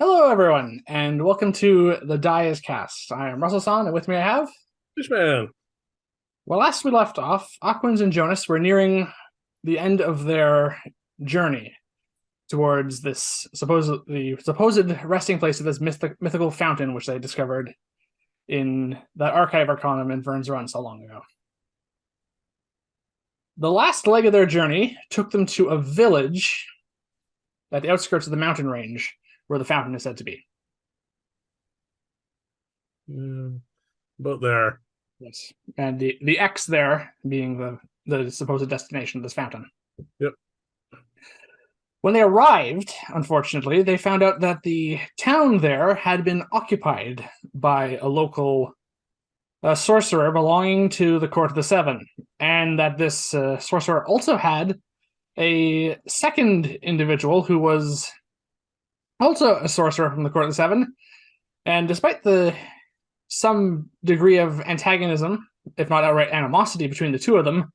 Hello, everyone, and welcome to the Die is Cast. I am Russell-san, and with me I have... Fishman. Well, last we left off, Aquans and Jonas were nearing the end of their journey towards this supposed resting place of this mythical fountain, which they discovered in that archive arcanum in Vern's Run so long ago. The last leg of their journey took them to a village at the outskirts of the mountain range, where the fountain is said to be. But there. Yes, and the X there being the supposed destination of this fountain. Yep. When they arrived, unfortunately, they found out that the town there had been occupied by a local sorcerer belonging to the Court of the Seven, and that this sorcerer also had a second individual who was also a sorcerer from the Court of the Seven, and despite some degree of antagonism, if not outright animosity between the two of them,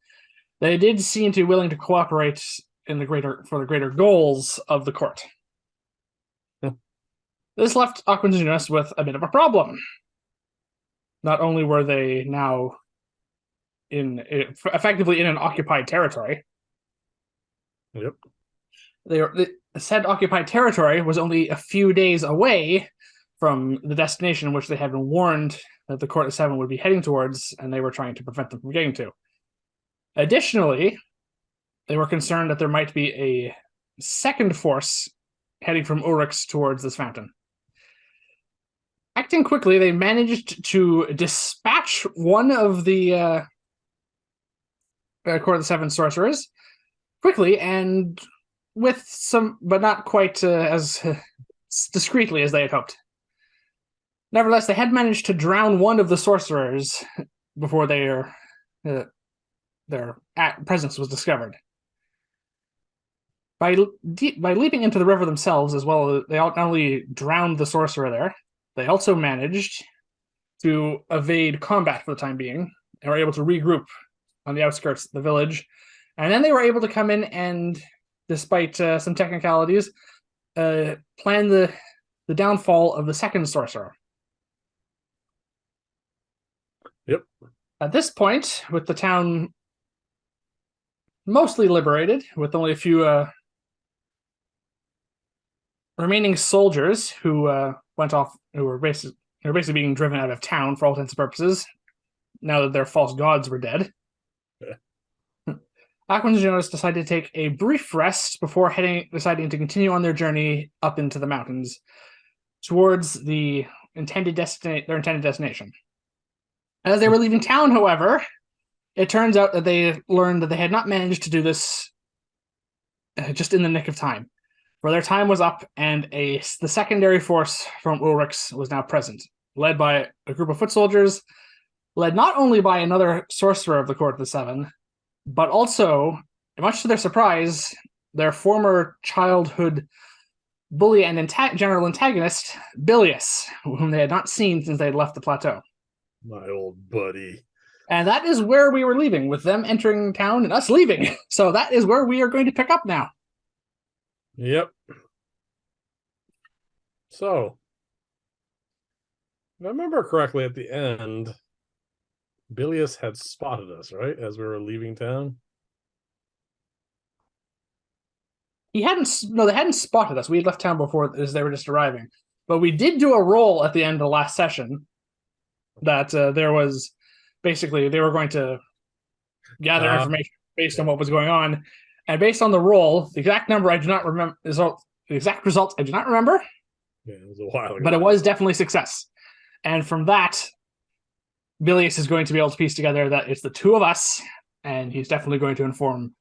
they did seem to be willing to cooperate for the greater goals of the court. This left Aquans Jonas with a bit of a problem. Not only were they now effectively in an occupied territory. Yep. The said occupied territory was only a few days away from the destination which they had been warned that the Court of Seven would be heading towards, and they were trying to prevent them from getting to. Additionally, they were concerned that there might be a second force heading from Ulrich's towards this fountain. Acting quickly, they managed to dispatch one of the Court of the Seven sorcerers quickly and with some, but not quite as discreetly as they had hoped. Nevertheless, they had managed to drown one of the sorcerers before their presence was discovered. By leaping into the river themselves, as well, they not only drowned the sorcerer there, they also managed to evade combat for the time being, and were able to regroup on the outskirts of the village. And then they were able to come in and, despite some technicalities, plan the downfall of the second sorcerer. Yep. At this point, with the town mostly liberated, with only a few remaining soldiers who went off, who were basically being driven out of town for all intents and purposes, now that their false gods were dead. Yeah. Aquans Jonas decided to take a brief rest before deciding to continue on their journey up into the mountains towards their intended destination. As they were leaving town, however, it turns out that they learned that they had not managed to do this just in the nick of time, for their time was up, and the secondary force from Ulrich's was now present, led by a group of foot soldiers, led not only by another sorcerer of the Court of the Seven, but also, much to their surprise, their former childhood bully and general antagonist, Bilous, whom they had not seen since they had left the plateau. My old buddy. And that is where we were leaving, with them entering town and us leaving. So that is where we are going to pick up now. Yep. So, if I remember correctly, at the end, Bilous had spotted us, right, as we were leaving town? They hadn't spotted us. We had left town before, as they were just arriving. But we did do a roll at the end of the last session that there was basically they were going to gather information based on what was going on, and based on the roll, the exact number I do not remember. The exact result I do not remember. Yeah, it was a while ago, but it was definitely success. And from that, Bilous is going to be able to piece together that it's the two of us, and he's definitely going to inform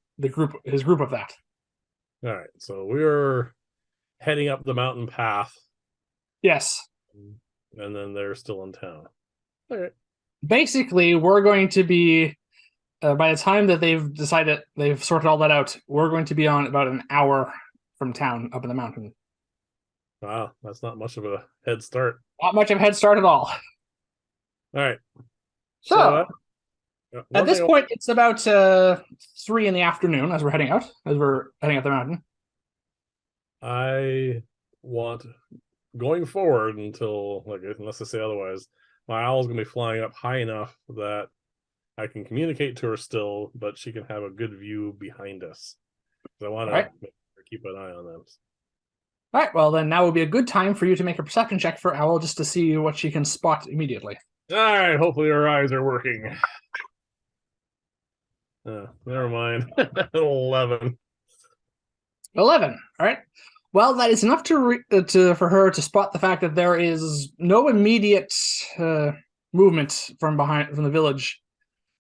his group of that. All right, so we're heading up the mountain path. Yes. And then they're still in town. All right. Basically, we're going to be, by the time that they've sorted all that out, we're going to be on about an hour from town up in the mountain. Wow, that's not much of a head start. Not much of a head start at all. All right. So at this point, it's about 3 in the afternoon as we're heading up the mountain. I want going forward until, like, unless I say otherwise, my owl's gonna be flying up high enough that I can communicate to her still, but she can have a good view behind us. I want All right. to keep an eye on them. All right. Well, then now would be a good time for you to make a perception check for Owl just to see what she can spot immediately. All right, hopefully her eyes are working. Never mind. 11. 11. All right. Well, that is enough for her to spot the fact that there is no immediate movement from the village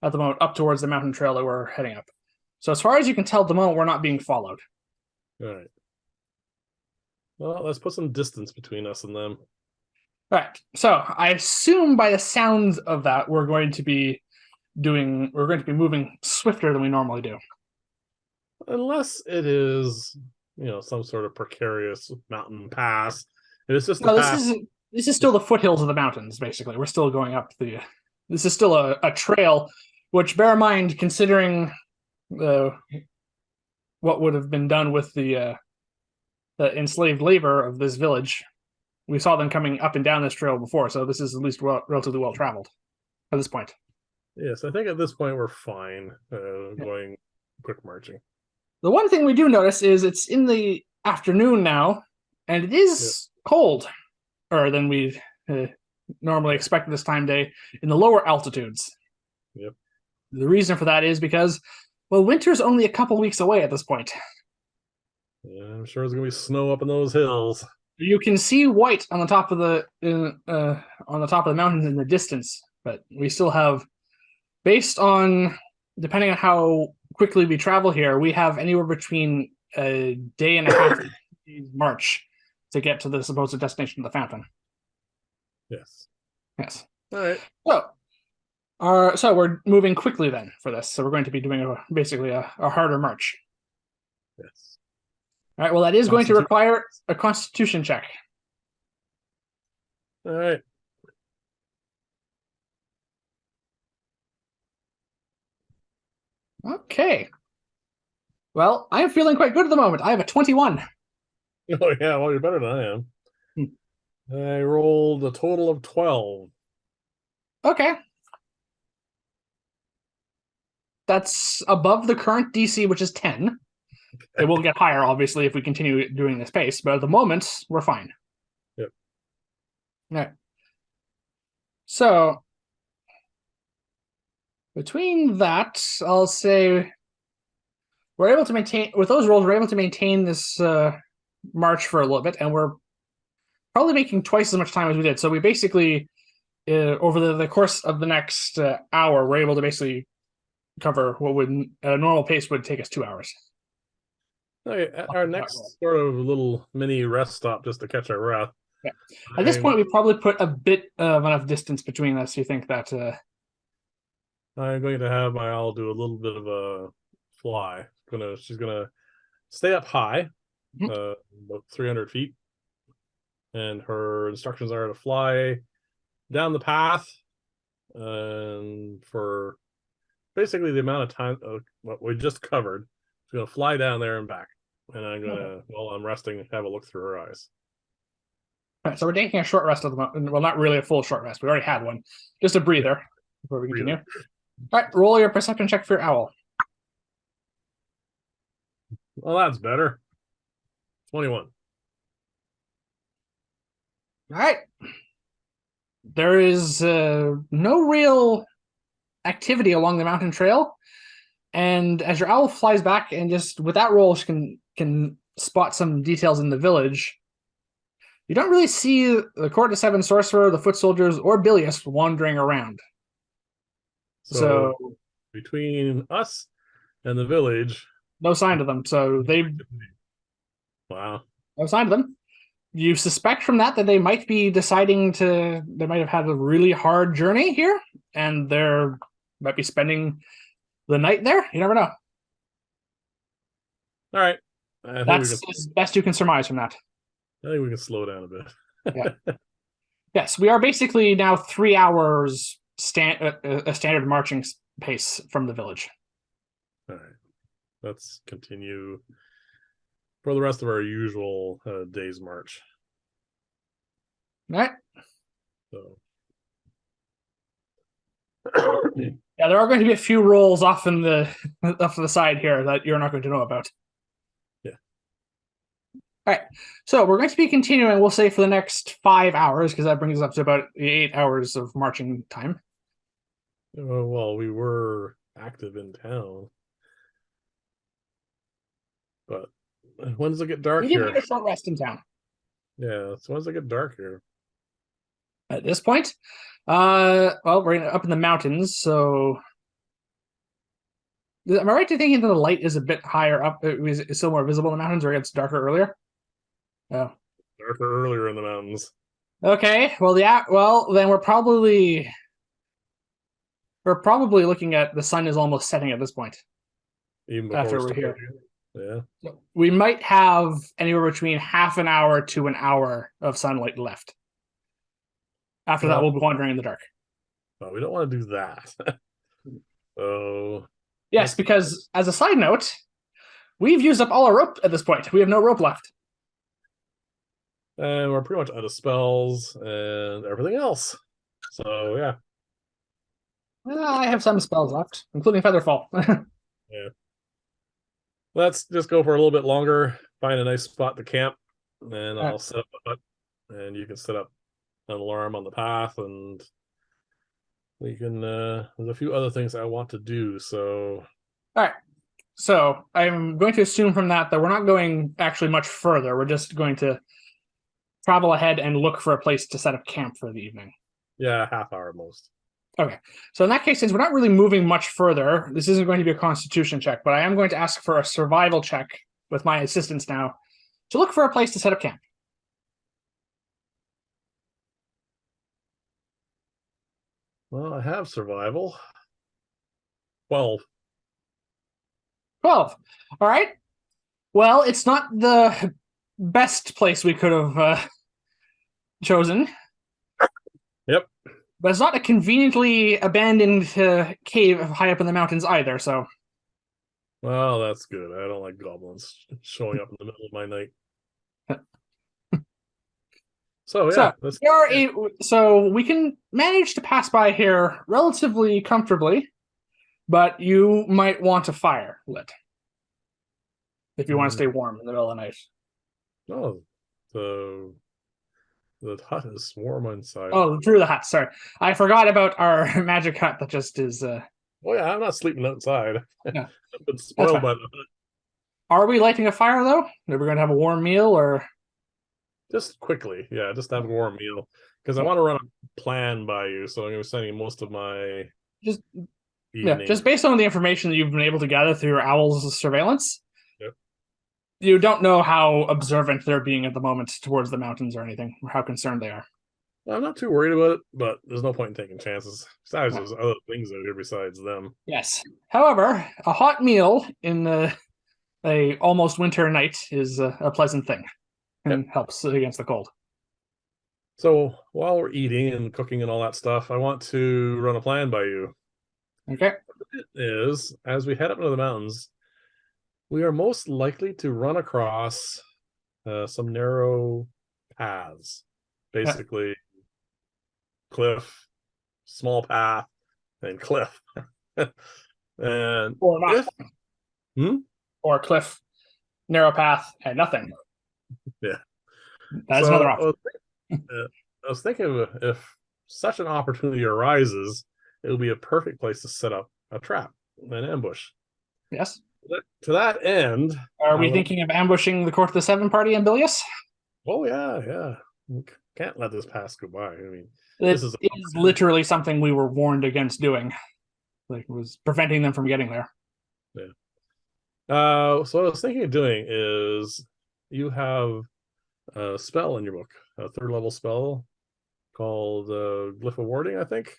at the moment up towards the mountain trail that we're heading up. So as far as you can tell, at the moment we're not being followed. All right. Well, let's put some distance between us and them. All right. So I assume by the sounds of that, we're going to be moving swifter than we normally do. Unless it is, some sort of precarious mountain pass. If it's just No, a pass. this is still the foothills of the mountains. Basically, we're still going up the. This is still a trail, which bear in mind considering what would have been done with the enslaved labor of this village. We saw them coming up and down this trail before, so this is at least relatively well traveled at this point. Yes, I think at this point we're fine going quick marching. The one thing we do notice is it's in the afternoon now, and it is cold, or than we normally expect this time of day in the lower altitudes. Yep. The reason for that is because, well, winter's only a couple weeks away at this point. Yeah, I'm sure there's gonna be snow up in those hills. You can see white on the top of the mountains in the distance, but we still have, based on depending on how quickly we travel here, we have anywhere between a day and a half march to get to the supposed destination of the fountain. Yes. Yes. All right. So we're moving quickly then for this. So we're going to be doing basically a harder march. Yes. All right. Well, that is going to require a Constitution check. All right. Okay. Well, I am feeling quite good at the moment. I have a 21. Oh yeah, well, you're better than I am. I rolled a total of 12. Okay. That's above the current DC, which is 10. It will get higher, obviously, if we continue doing this pace, but at the moment, we're fine. Yep. All right. So, between that, I'll say we're able to maintain, with those rolls, we're able to maintain this march for a little bit, and we're probably making twice as much time as we did. So we basically, over the course of the next hour, we're able to basically cover what would at a normal pace would take us 2 hours. Okay, our next sort of little mini rest stop just to catch our breath. Yeah. At this point, we probably put a bit of enough distance between us. You think that? I'm going to have my owl do a little bit of a fly. She's gonna stay up high, about 300 feet, and her instructions are to fly down the path, and for basically the amount of time of what we just covered, she's gonna fly down there and back. And I'm gonna, while I'm resting, have a look through her eyes. All right, so we're taking a short rest at the moment. Well, not really a full short rest. We already had one. Just a breather before we continue. All right, roll your perception check for your owl. Well, that's better. 21. All right. There is no real activity along the mountain trail, and as your owl flies back, and just with that roll, she can spot some details in the village. You don't really see the Court of S.A.N sorcerer, the foot soldiers, or Bilous wandering around. So between us and the village, no sign of them. So wow, no sign of them. You suspect from that they might be deciding they might have had a really hard journey here, and they're might be spending the night there. You never know. All right. That's as best you can surmise from that. I think we can slow down a bit. Yeah. Yes, we are basically now 3 hours a standard marching pace from the village. All right. Let's continue for the rest of our usual day's march. right. So Yeah, there are going to be a few rolls off in the off to the side here that you're not going to know about. yeah. All right, so we're going to be continuing. We'll say for the next 5 hours because that brings us up to about 8 hours of marching time. Well, we were active in town, but when does it get dark We did here? get a short rest in town. Yeah, so when does it get dark here? At this point, well, we're up in the mountains, so am I right to thinking that the light is a bit higher up? It's still more visible in the mountains, or it gets darker earlier? Oh, Darker earlier in the mountains. okay. Well, then we're probably looking at the sun is almost setting at this point. Even before After we we're started. here, Yeah. so we might have anywhere between half an hour to an hour of sunlight left. After that, Well, we'll be wandering in the dark. we don't want to do that. So Yes, because as a side note, we've used up all our rope at this point. We have no rope left. and we're pretty much out of spells and everything else. So yeah. I have some spells left, including Featherfall. Yeah. Let's just go for a little bit longer, find a nice spot to camp, and I'll set up a hut, and you can set up an alarm on the path, and we can there's a few other things I want to do, so All right. So I'm going to assume from that we're not going actually much further. We're just going to travel ahead and look for a place to set up camp for the evening. yeah, half hour at most. Okay. So in that case, since we're not really moving much further, this isn't going to be a constitution check, but I am going to ask for a survival check with my assistance now to look for a place to set up camp. Well, I have survival. 12. 12. All right. Well, it's not the best place we could have chosen. Yep. But it's not a conveniently abandoned cave high up in the mountains either, so. Well, that's good. I don't like goblins showing up in the middle of my night. So yeah, so we can manage to pass by here relatively comfortably, but you might want a fire lit if you want to stay warm in the middle of the night. Oh, the hut is warm inside. Oh, through the hut. Sorry, I forgot about our magic hut that just is. Oh yeah, I'm not sleeping outside. Yeah. I've been spoiled by the hut. Are we lighting a fire though? Are we going to have a warm meal or? Just quickly, yeah, just have a warm meal because I want to run a plan by you. So I'm going to be spending most of my just evening. just based on the information that you've been able to gather through your owl's surveillance. Yep. You don't know how observant they're being at the moment towards the mountains or anything, or how concerned they are. I'm not too worried about it, but there's no point in taking chances. Besides, there's other things out here besides them. Yes. However, a hot meal in a almost winter night is a pleasant thing and helps against the cold. So while we're eating and cooking and all that stuff, I want to run a plan by you. Okay. It is, as we head up into the mountains, we are most likely to run across some narrow paths. Basically, cliff, small path, and cliff. And or not. Or cliff, narrow path, and nothing. Yeah. That's another option. I was thinking if such an opportunity arises, it would be a perfect place to set up a trap, an ambush. Yes. To that end, are we thinking of ambushing the Court of the Seven party in Bilous? Oh yeah. We can't let this pass go by. I mean, this is literally something we were warned against doing. Like, it was preventing them from getting there. Yeah. So what I was thinking of doing is you have a spell in your book, a 3rd level spell called Glyph of Warding, I think.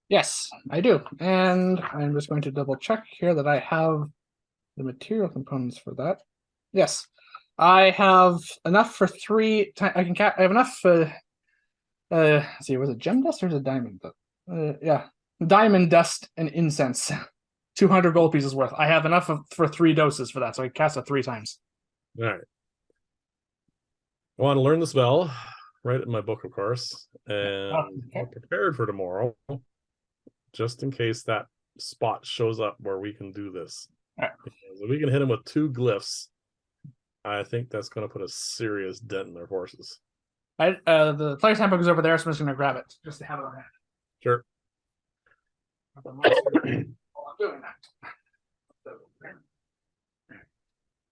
Yes, I do. And I'm just going to double check here that I have the material components for that. Yes, I have enough for 3. I have enough for. Let's see, was it gem dust or is it diamond? Yeah, diamond dust and incense. 200 gold pieces worth. I have enough for 3 doses for that, so I cast it 3 times. All right. I want to learn the spell, write it in my book, of course, and Okay. I'm prepared for tomorrow, just in case that spot shows up where we can do this. All right. Because if we can hit them with 2 glyphs, I think that's going to put a serious dent in their forces. The player's handbook is over there, so I'm just going to grab it just to have it on hand. Sure. While I'm doing that.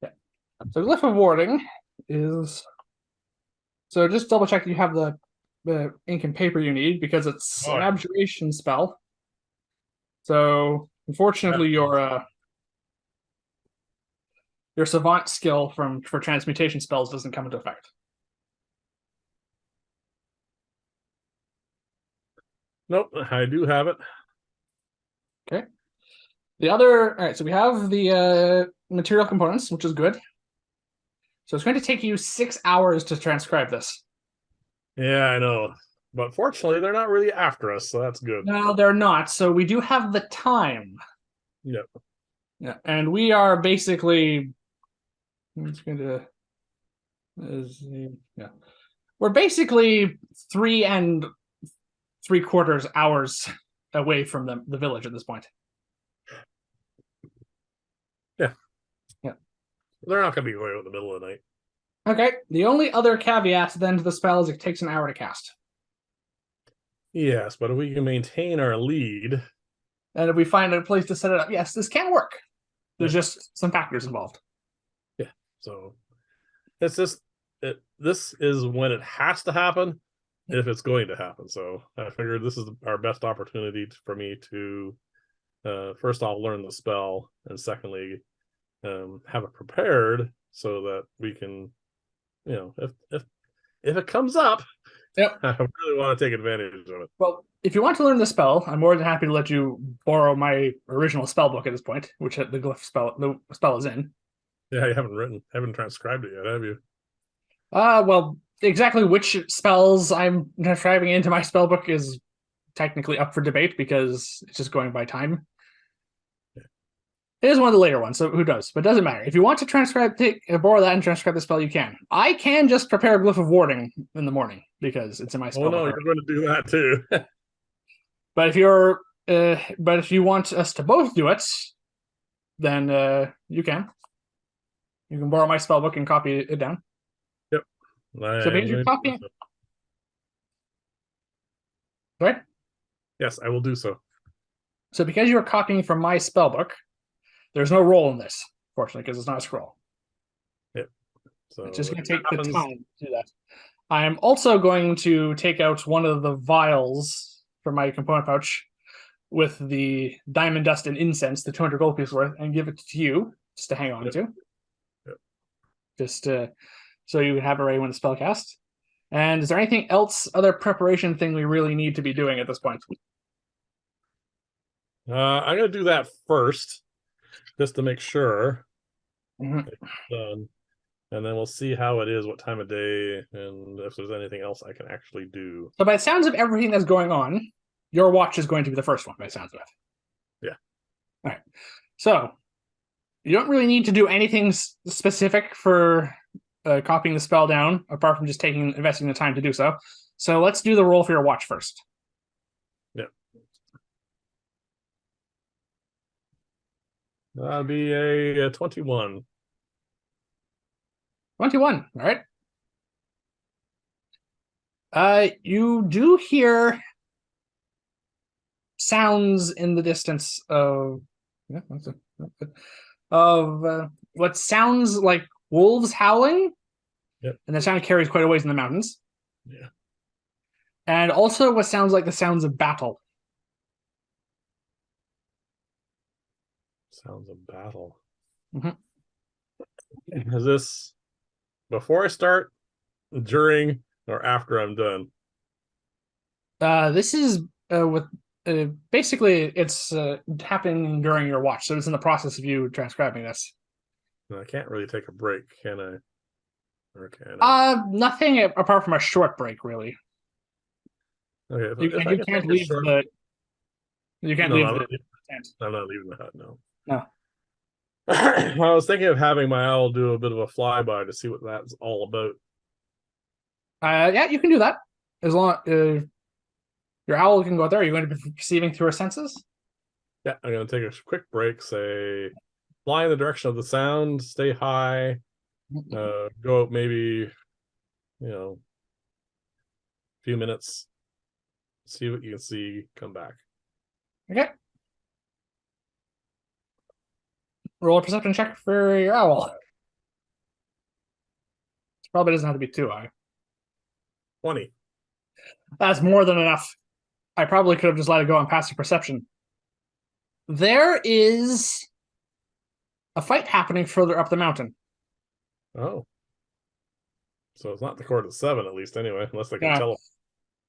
Yeah. So glyph of warding is. So just double check that you have the ink and paper you need because it's an abjuration spell. So unfortunately, your savant skill for transmutation spells doesn't come into effect. Nope, I do have it. Okay. All right, so we have the material components, which is good. So it's going to take you 6 hours to transcribe this. Yeah, I know. But fortunately, they're not really after us, so that's good. No, they're not. So we do have the time. Yep. Yeah, and we are basically. It's going to. Yeah, we're basically 3 3/4 hours away from the village at this point. Yeah. Yeah. They're not going to be away in the middle of the night. Okay. The only other caveat then to the spell is it takes an hour to cast. Yes, but if we can maintain our lead. And if we find a place to set it up, yes, this can work. There's just some factors involved. Yeah. So it's just this is when it has to happen, if it's going to happen. So I figured this is our best opportunity for me to first off learn the spell, and secondly have it prepared so that we can, if it comes up, Yep. I really want to take advantage of it. Well, if you want to learn the spell, I'm more than happy to let you borrow my original spell book at this point, which the spell is in. Yeah, you haven't transcribed it yet, have you? Well, exactly which spells I'm transcribing into my spell book is technically up for debate because it's just going by time. Yeah. It is one of the later ones, so who knows? But it doesn't matter. If you want to borrow that and transcribe the spell, you can. I can just prepare a glyph of warding in the morning because it's in my spell. Oh no, you're going to do that too. But if you want us to both do it, then you can. You can borrow my spell book and copy it down. Yep. So because you're copying, right? Yes, I will do so. So because you're copying from my spell book, there's no roll in this, fortunately, because it's not a scroll. Yep. So it's just going to take the time to do that. I am also going to take out one of the vials from my component pouch with the diamond dust and incense, the 200 gold piece worth, and give it to you just to hang on to. Yep. Just so you have it ready when the spell casts. And is there anything else, other preparation thing we really need to be doing at this point? I'm going to do that first, just to make sure. Mm-hmm. It's done. And then we'll see how it is, what time of day, and if there's anything else I can actually do. So by the sounds of everything that's going on, your watch is going to be the first one, by the sounds of it. Yeah. All right. So you don't really need to do anything specific for copying the spell down, apart from just investing the time to do so. So let's do the roll for your watch first. Yeah. That'll be a 21. 21. All right. You do hear sounds in the distance of what sounds like wolves howling. Yep. And the sound carries quite a ways in the mountains. Yeah. And also what sounds like the sounds of battle. Sounds of battle. Mm-hmm. Is this before I start, during, or after I'm done? This is with basically it's happening during your watch, so it's in the process of you transcribing this. I can't really take a break, can I? Or can I? Nothing apart from a short break, really. Okay, You can't leave the. You can't leave the tent. I'm not leaving the hut. No. No. I was thinking of having my owl do a bit of a flyby to see what that's all about. Yeah, you can do that. As long your owl can go out there. Are you going to be perceiving through her senses? Yeah, I'm gonna take a quick break. Say, fly in the direction of the sound. Stay high. Go out maybe, a few minutes. See what you can see. Come back. Okay. Roll a perception check for your owl. It probably doesn't have to be too high. 20. That's more than enough. I probably could have just let it go on passive perception. There is a fight happening further up the mountain. Oh. So it's not the court of 7, at least, anyway, unless they can Yeah. tell.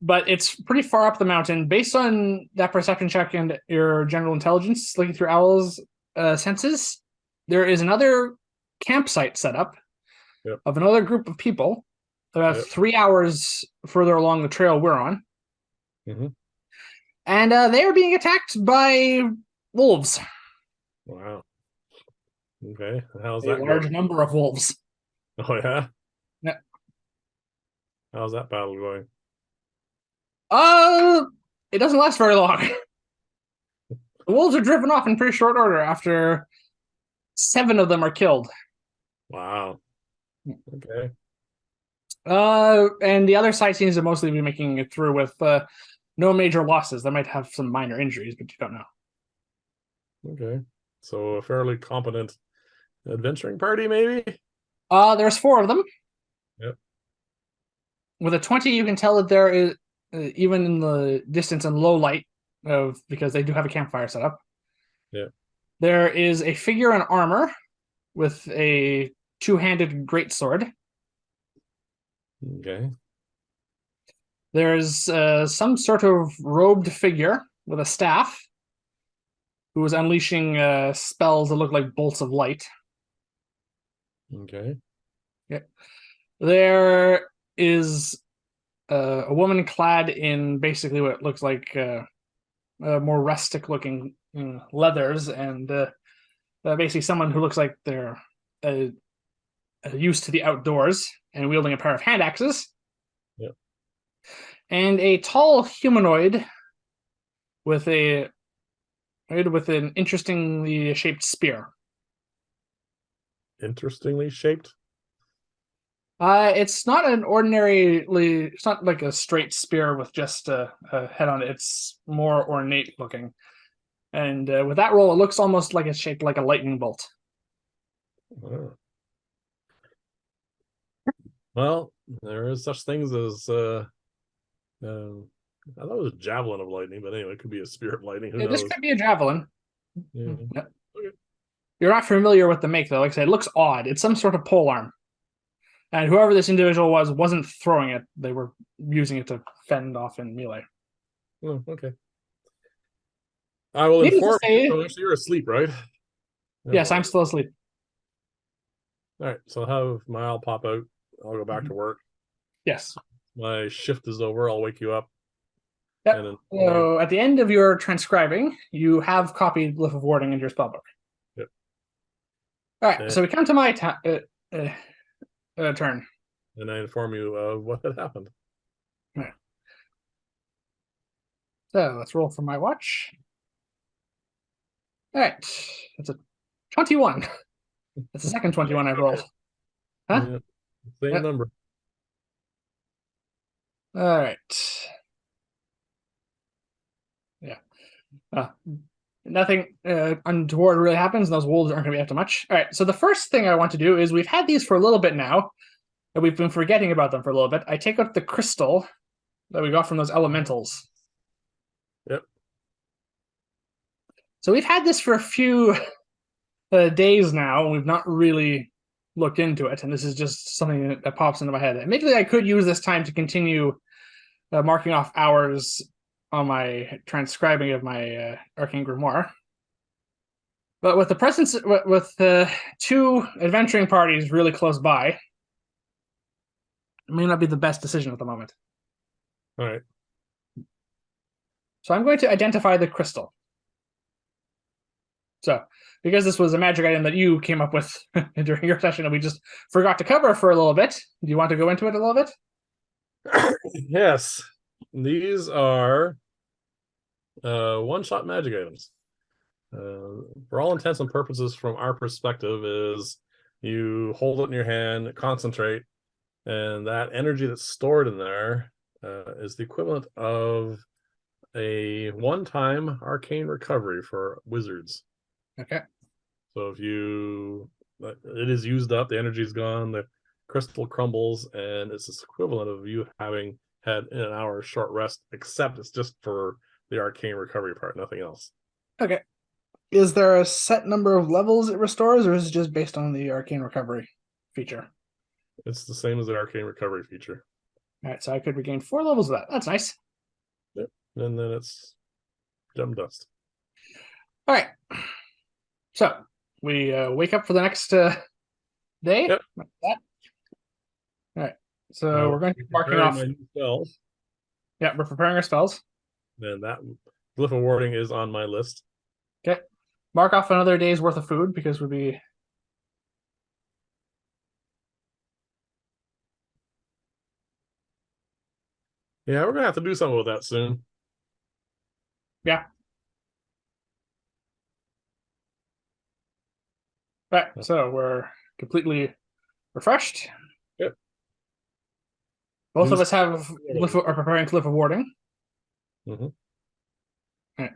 But it's pretty far up the mountain. Based on that perception check and your general intelligence, looking through Owl's senses, there is another campsite set up of another group of people about 3 hours further along the trail we're on. Mm-hmm. And they are being attacked by wolves. Wow. Okay. How's A that large going? number of wolves. Oh, yeah? Yeah. How's that battle going? It doesn't last very long. The wolves are driven off in pretty short order after 7 of them are killed. Wow. Okay. And the other side seems to mostly be making it through with no major losses. They might have some minor injuries, but you don't know. Okay. So a fairly competent adventuring party, maybe? There's 4 of them. Yep. With a 20, you can tell that there is, even in the distance and low light, because they do have a campfire set up. Yeah. There is a figure in armor with a 2-handed greatsword. Okay. There's some sort of robed figure with a staff who is unleashing spells that look like bolts of light. Okay. Yeah. There is a woman clad in basically what looks like more rustic looking leathers, and basically someone who looks like they're used to the outdoors and wielding a pair of hand axes. Yep. And a tall humanoid with an interestingly shaped spear. Interestingly shaped? It's not an ordinarily. It's not like a straight spear with just a head on it. It's more ornate looking, and with that roll, it looks almost like it's shaped like a lightning bolt. Oh. Well, there is such things as I thought it was a javelin of lightning, but anyway, it could be a spear of lightning. Who This knows? could be a javelin. Yeah. Yep. Okay. You're not familiar with the make, though. Like I said, it looks odd. It's some sort of polearm. And whoever this individual was wasn't throwing it. They were using it to fend off in melee. Oh, okay. I will Needless to inform say, you. So you're asleep, right? yes, I'm still asleep. All right. So I'll have my owl pop out. I'll go back to work. Yes. My shift is over. I'll wake you up. Yep. So at the end of your transcribing, you have copied Glyph of Warding into your spellbook. Yep. All right. So we come to my turn. And I inform you of what had happened. All right. So let's roll for my watch. All right. That's a 21. That's the second 21 I've rolled. Huh? Yeah. Same number. All right. Yeah. Nothing untoward really happens, and those wolves aren't going to be after much. All right. So the first thing I want to do is we've had these for a little bit now, and we've been forgetting about them for a little bit. I take out the crystal that we got from those elementals. Yep. So we've had this for a few days now, and we've not really looked into it. And this is just something that pops into my head. Admittedly, I could use this time to continue marking off hours on my transcribing of my Arcane Grimoire. But with the presence, with the 2 adventuring parties really close by, it may not be the best decision at the moment. All right. So I'm going to identify the crystal. So, because this was a magic item that you came up with during your session and we just forgot to cover for a little bit, do you want to go into it a little bit? Yes, these are one-shot magic items. For all intents and purposes, from our perspective, is you hold it in your hand, concentrate, and that energy that's stored in there is the equivalent of a one-time arcane recovery for wizards. Okay. So if it is used up, the energy's gone, the crystal crumbles, and it's this equivalent of you having had an hour short rest, except it's just for the arcane recovery part, nothing else. Okay. Is there a set number of levels it restores, or is it just based on the arcane recovery feature? It's the same as the arcane recovery feature. All right, so I could regain 4 levels of that. That's nice. Yep. And then it's gem dust. All right. So we wake up for the next day. Yep. Like that. All right. So we're going to be marking off. My new spells. Yeah, we're preparing our spells. Then that glyph of warding is on my list. Okay. Mark off another day's worth of food because we'll be. Yeah, we're gonna have to do something with that soon. Yeah. All right. So we're completely refreshed. Yep. Both of us have are preparing glyph of warding. Mm-hmm. All right.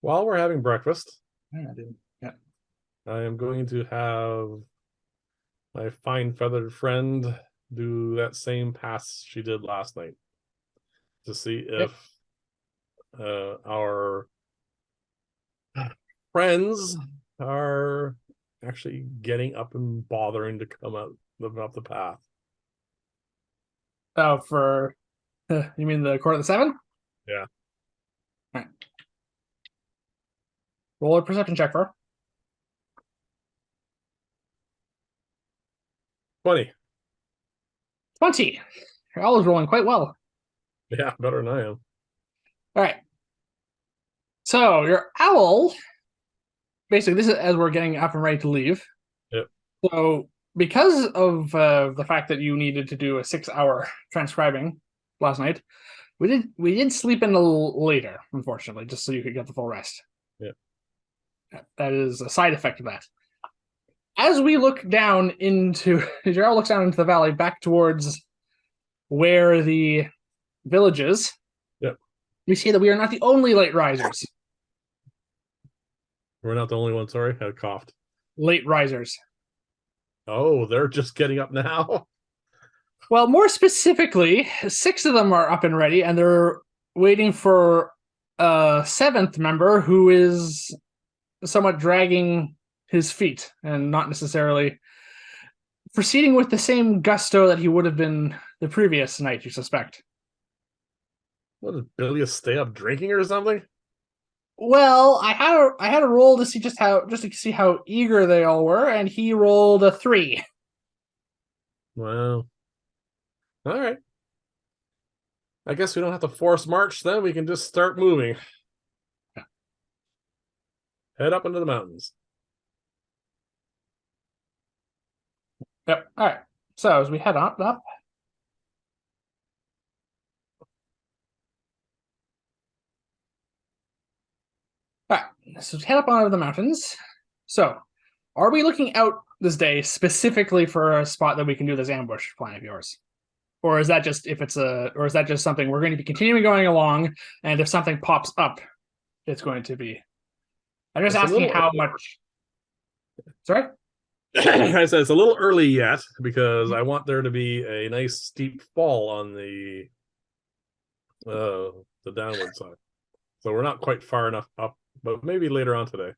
While we're having breakfast, Yeah. I am going to have my fine feathered friend do that same pass she did last night to see if our friends are actually getting up and bothering to come out living up the path. Oh, for you mean the court of the 7? Yeah. All right. Roll a perception check for her. 20. 20. Your owl is rolling quite well. Yeah, better than I am. All right. So your owl, basically, this is as we're getting up and ready to leave. Yep. So because of the fact that you needed to do a 6-hour transcribing last night, we did sleep in a little later, unfortunately, just so you could get the full rest. Yep. That is a side effect of that. As we look down into, as your owl looks down into the valley back towards where the village is, Yep. we see that we are not the only late risers. We're not the only one, sorry. I coughed. Late risers. Oh, they're just getting up now. Well, more specifically, 6 of them are up and ready, and they're waiting for a 7th member who is somewhat dragging his feet and not necessarily proceeding with the same gusto that he would have been the previous night, you suspect. What did Bilous stay up drinking or something? Well, I had a roll to see just to see how eager they all were, and he rolled a 3. Wow. All right. I guess we don't have to force march then. We can just start moving. Yeah. Head up into the mountains. Yep. All right. So as we head up, all right. So head up onto the mountains. So, are we looking out this day specifically for a spot that we can do this ambush plan of yours? Or is that just or is that just something we're going to be continuing going along, and if something pops up, it's going to be. I'm just asking how much. Sorry? I said it's a little early yet because I want there to be a nice steep fall on the downward side. So we're not quite far enough up, but maybe later on today.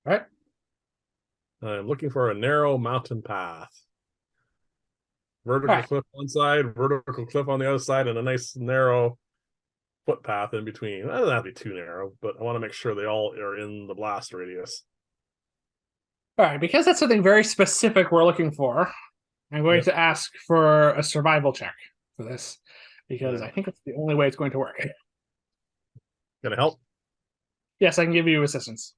All right. I'm looking for a narrow mountain path. Vertical cliff on one side, vertical cliff on the other side, and a nice narrow footpath in between. That doesn't have to be too narrow, but I want to make sure they all are in the blast radius. All right, because that's something very specific we're looking for, I'm going to ask for a survival check for this, because I think it's the only way it's going to work. Gonna help? Yes, I can give you assistance.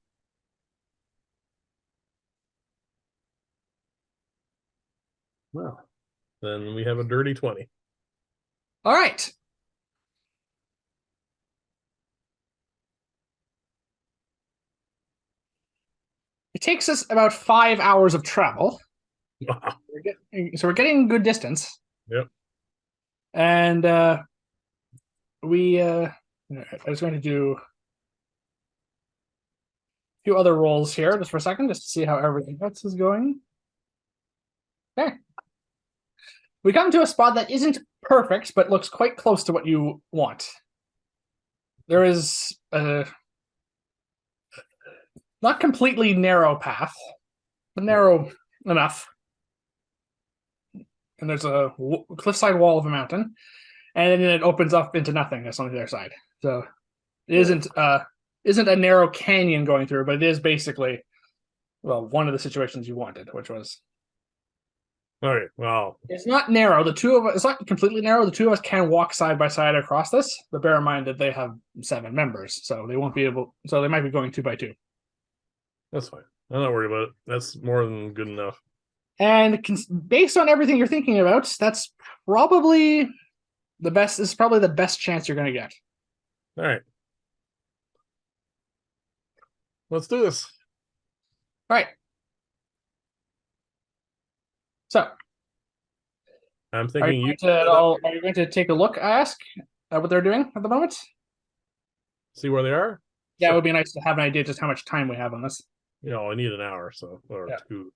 Well, then we have a dirty 20. All right. It takes us about 5 hours of travel. Wow. So we're getting good distance. Yep. And I was going to do a few other rolls here just for a second, just to see how everything else is going. Okay. We come to a spot that isn't perfect, but looks quite close to what you want. There is a not completely narrow path, but narrow enough. And there's a cliffside wall of a mountain, and then it opens up into nothingness on the other side. So it isn't a narrow canyon going through, but it is basically, well, one of the situations you wanted, which was. All right. Well, It's not narrow. It's not completely narrow. The two of us can walk side by side across this, but bear in mind that they have 7 members, so they won't be able. So they might be going 2 by 2. that's fine. I'm not worried about it. That's more than good enough. And based on everything you're thinking about, that's probably the best. This is probably the best chance you're going to get. All right. Let's do this. All right. So I'm thinking you are you going to take a look, I ask, at what they're doing at the moment? see where they are. Yeah, Sure. it would be nice to have an idea just how much time we have on this. I need an hour or Yeah. 2.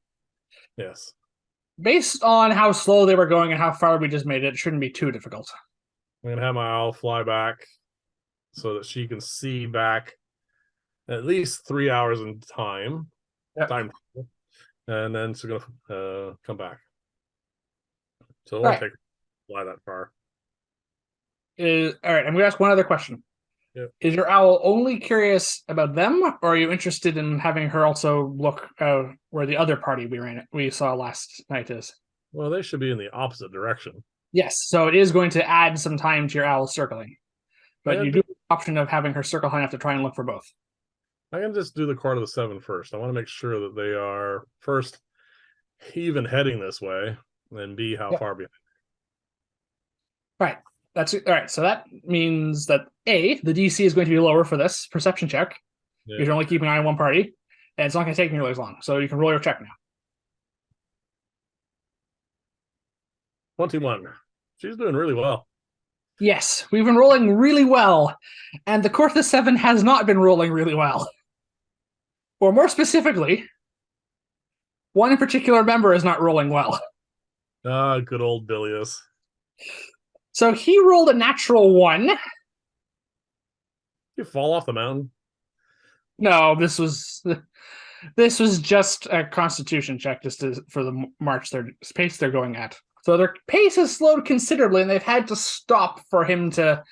Yes. Based on how slow they were going and how far we just made it, it shouldn't be too difficult. I'm gonna have my owl fly back so that she can see back at least 3 hours in time. Yep. Time, and then she's gonna come back. So it All won't right. take her to fly that far. All right. I'm going to ask one other question. Yep. Is your owl only curious about them, or are you interested in having her also look where the other party we saw last night is? Well, they should be in the opposite direction. Yes. So it is going to add some time to your owl circling, but you do have the option of having her circle high enough to try and look for both. I can just do the court of the 7 first. I want to make sure that they are first even heading this way, and B, how far behind. Right. That's it. All right. So that means that the DC is going to be lower for this perception check. Yeah. Because you're only keeping an eye on one party, and it's not going to take nearly as long. So you can roll your check now. 21. She's doing really well. Yes, we've been rolling really well, and the court of the 7 has not been rolling really well. Or more specifically, one particular member is not rolling well. Ah, good old Bilous. So he rolled a natural 1. You fall off the mountain? No, this was just a constitution check for the pace they're going at. So their pace has slowed considerably, and they've had to stop for him to.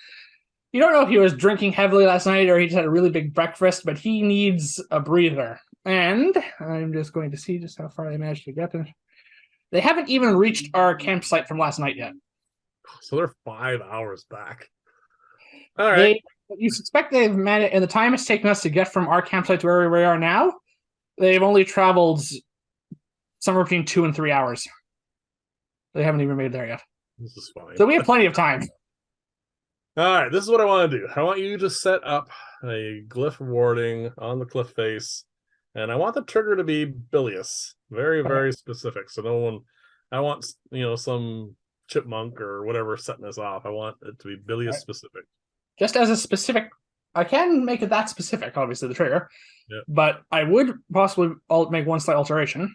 You don't know if he was drinking heavily last night or he just had a really big breakfast, but he needs a breather. And I'm just going to see just how far they managed to get. They haven't even reached our campsite from last night yet. So they're 5 hours back. All right. You suspect they've managed, and the time it's taken us to get from our campsite to where we are now, they've only traveled somewhere between 2 and 3 hours. They haven't even made there yet. This is fine. So we have plenty of time. All right, this is what I want to do. I want you to set up a glyph warding on the cliff face, and I want the trigger to be bilious, very, very specific. So no one, I want some chipmunk or whatever setting this off. I want it to be bilious specific. Just as a specific, I can make it that specific. Obviously, the trigger, but I would possibly make one slight alteration.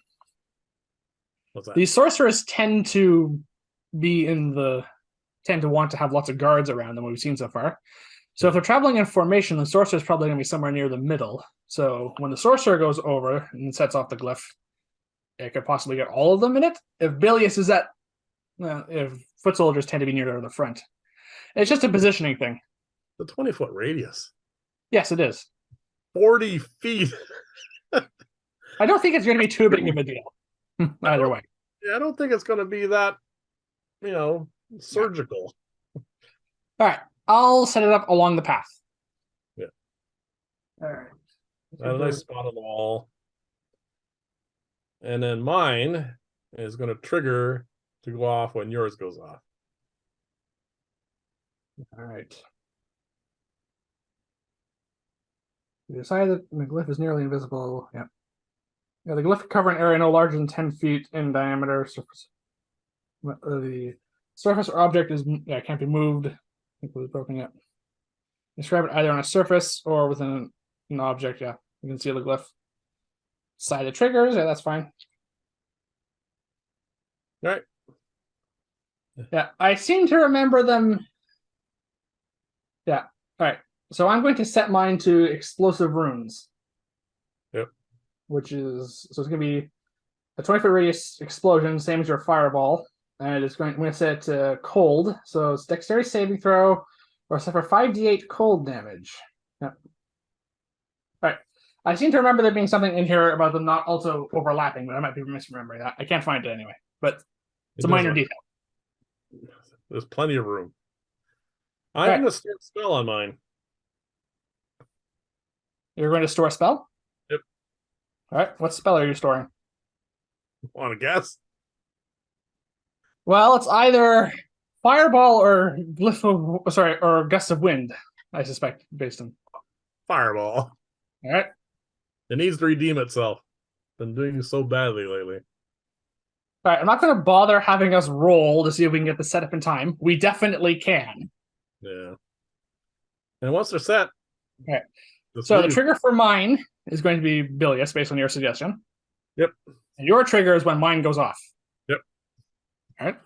What's that? These sorcerers tend to want to have lots of guards around them, what we've seen so far. So if they're traveling in formation, the sorcerer is probably going to be somewhere near the middle. So when the sorcerer goes over and sets off the glyph, it could possibly get all of them in it. If Bilous is if foot soldiers tend to be near the front. It's just a positioning thing. The 20-foot radius. Yes, it is. 40 feet. I don't think it's going to be too big of a deal. Either way. I don't think it's going to be that, surgical. All right. I'll set it up along the path. Yeah. All right. I have a nice spot on the wall. And then mine is going to trigger to go off when yours goes off. All right. You decide that the glyph is nearly invisible. Yeah. Yeah, the glyph cover an area no larger than 10 feet in diameter. Surface. The surface or object is can't be moved. I think it was broken yet. Describe it either on a surface or within an object. Yeah, you can see the glyph. Side of triggers. Yeah, that's fine. All right. Yeah, I seem to remember them. Yeah. All right. So I'm going to set mine to explosive runes. Yep. Which is so it's going to be a 20-foot radius explosion, same as your fireball, and I'm going to set it to cold. So it's dexterity saving throw, or suffer 5d8 cold damage. Yep. All right. I seem to remember there being something in here about them not also overlapping, but I might be misremembering that. I can't find it anyway, but it's a minor detail. There's plenty of room. I'm going to store a spell on mine. You're going to store a spell? Yep. All right. What spell are you storing? Want to guess? Well, it's either fireball or or gust of wind, I suspect, based on Fireball. All right. It needs to redeem itself. Been doing so badly lately. All right, I'm not going to bother having us roll to see if we can get the setup in time. We definitely can. Yeah. And once they're set. Okay. So the trigger for mine is going to be Bilous, based on your suggestion. Yep. And your trigger is when mine goes off. Yep. All right.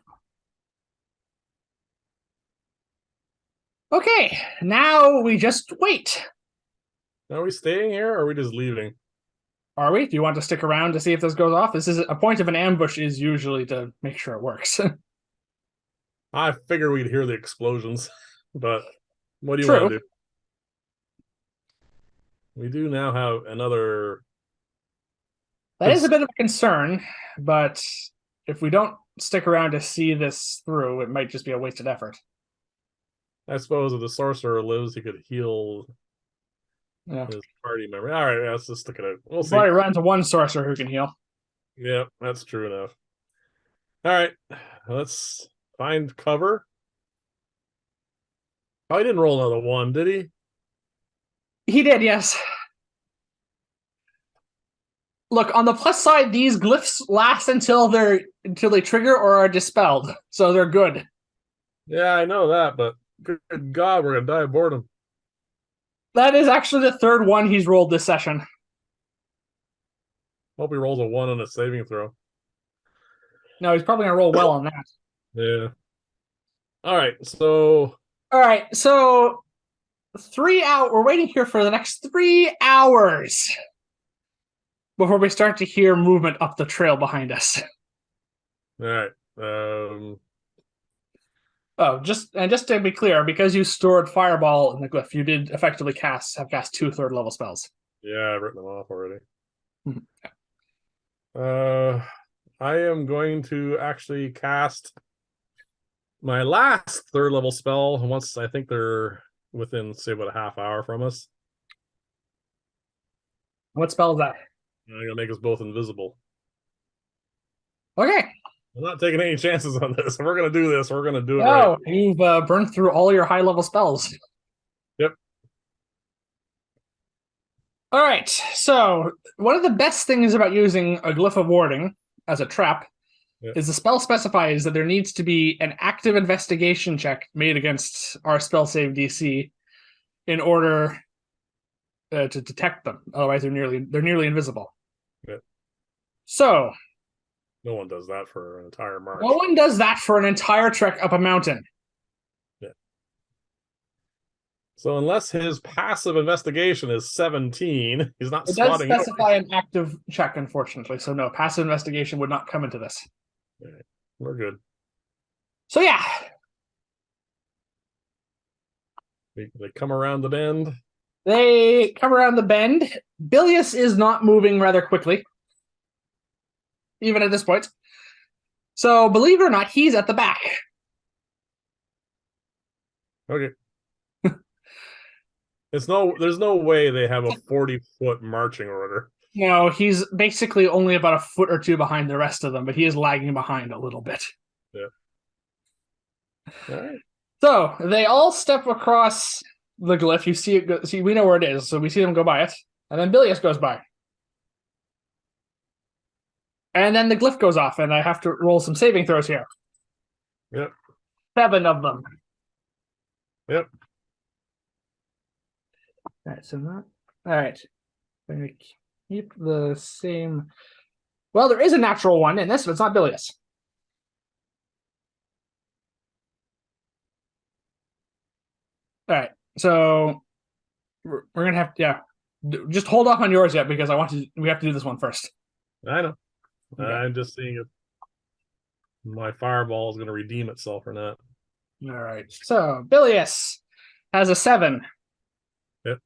Okay, now we just wait. Are we staying here or are we just leaving? Are we? Do you want to stick around to see if this goes off? This is a point of an ambush is usually to make sure it works. I figure we'd hear the explosions, but what do you True. want to do? We do now have another. That is a bit of a concern, but if we don't stick around to see this through, it might just be a wasted effort. I suppose if the sorcerer lives, he could heal his party member. All right, let's just stick it out. We'll see. Probably run into one sorcerer who can heal. Yeah, that's true enough. All right, let's find cover. Oh, he didn't roll another one, did he? He did, yes. Look, on the plus side, these glyphs last until they trigger or are dispelled, so they're good. Yeah, I know that, but good God, we're gonna die of boredom. That is actually the third one he's rolled this session. Hope he rolls a 1 on a saving throw. No, he's probably gonna roll well on that. Yeah. All right, so 3 hours. We're waiting here for the next 3 hours before we start to hear movement up the trail behind us. All right. Just to be clear, because you stored fireball in the glyph, you did effectively have cast 2 third-level spells. Yeah, I've written them off already. I am going to actually cast my last third-level spell once I think they're within, say, about a half hour from us. What spell is that? I'm going to make us both invisible. Okay. I'm not taking any chances on this. If we're going to do this, we're going to do it right. right. You've burned through all your high-level spells. Yep. All right. So one of the best things about using a glyph of warding as a trap is the spell specifies that there needs to be an active investigation check made against our spell save DC in order to detect them. Otherwise, they're nearly invisible. Yep. So no one does that for an entire march. No one does that for an entire trek up a mountain. Yeah. So unless his passive investigation is 17, he's not spotting. It does specify an active check, unfortunately. So no, passive investigation would not come into this. Right. We're good. So yeah. They come around the bend. They come around the bend. Bilous is not moving rather quickly, even at this point. So, believe it or not, he's at the back. Okay. There's no way they have a 40-foot marching order. No, he's basically only about a foot or two behind the rest of them, but he is lagging behind a little bit. Yeah. All right. So they all step across the glyph. You see it. See, we know where it is, so we see them go by it, and then Bilous goes by, and then the glyph goes off, and I have to roll some saving throws here. Yep. 7 of them. Yep. All right, so not all right. I'm gonna keep the same. Well, there is a natural one in this, but it's not Bilous. All right, so we're gonna have just hold off on yours yet because I want to. We have to do this one first. I know. Okay. I'm just seeing if my fireball is going to redeem itself or not. All right. So Bilous has a 7. Yep.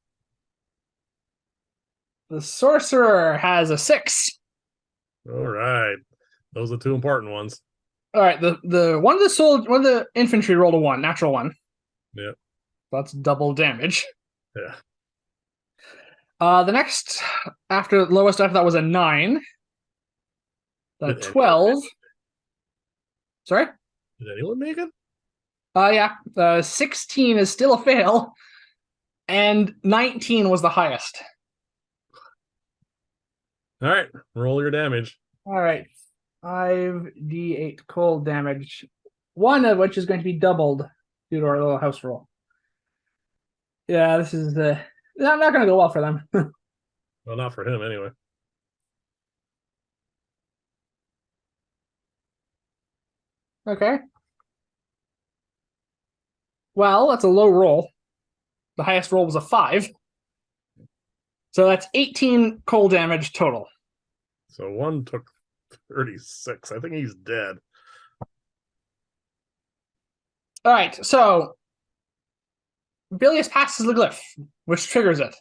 The sorcerer has a 6. All right. Those are the 2 important ones. All right. The one of the infantry rolled a 1, natural 1. Yep. That's double damage. Yeah. The next lowest after that was a 9. The Did 12. Sorry? Did anyone make it? Yeah. 16 is still a fail, and 19 was the highest. All right. Roll your damage. All right. 5d8 cold damage, 1 of which is going to be doubled due to our little house roll. Yeah, this is not going to go well for them. Well, not for him anyway. Okay. Well, that's a low roll. The highest roll was a 5. So that's 18 cold damage total. So one took 36. I think he's dead. All right, so Bilous passes the glyph, which triggers it.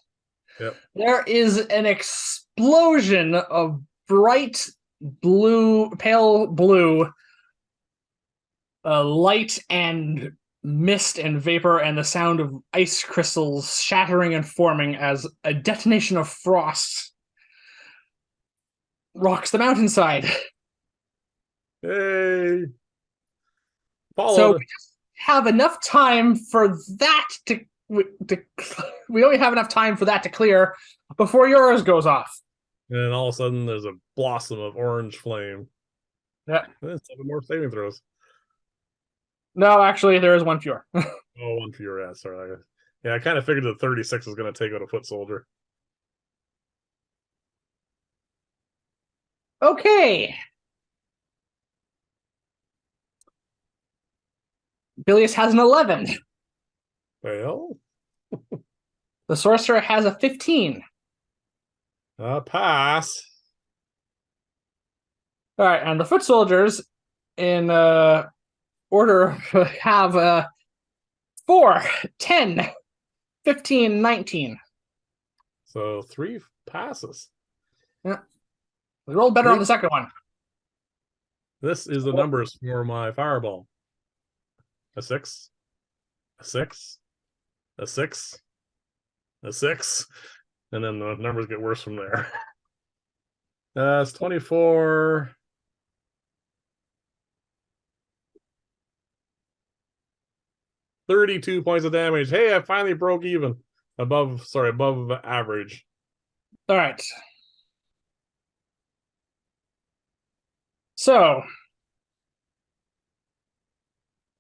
Yep. There is an explosion of bright blue, pale blue, light and mist and vapor, and the sound of ice crystals shattering and forming as a detonation of frost rocks the mountainside. Hey. So Followed. we just have enough time for that to we only have enough time for that to clear before yours goes off. And all of a sudden, there's a blossom of orange flame. Yeah. And then 7 more saving throws. No, actually, there is one fewer. Oh, one for your ass. Sorry. Yeah, I kind of figured the 36 was going to take out a foot soldier. Okay. Bilous has an 11. Well, The sorcerer has a 15. pass. All right, and the foot soldiers in order have 4, 10, 15, 19. So 3 passes. Yeah. We rolled better on the second one. This is the numbers for my fireball. A 6, a 6, a 6, a 6, and then the numbers get worse from there. It's 24. 32 points of damage. Hey, I finally broke even. Above average. All right. So,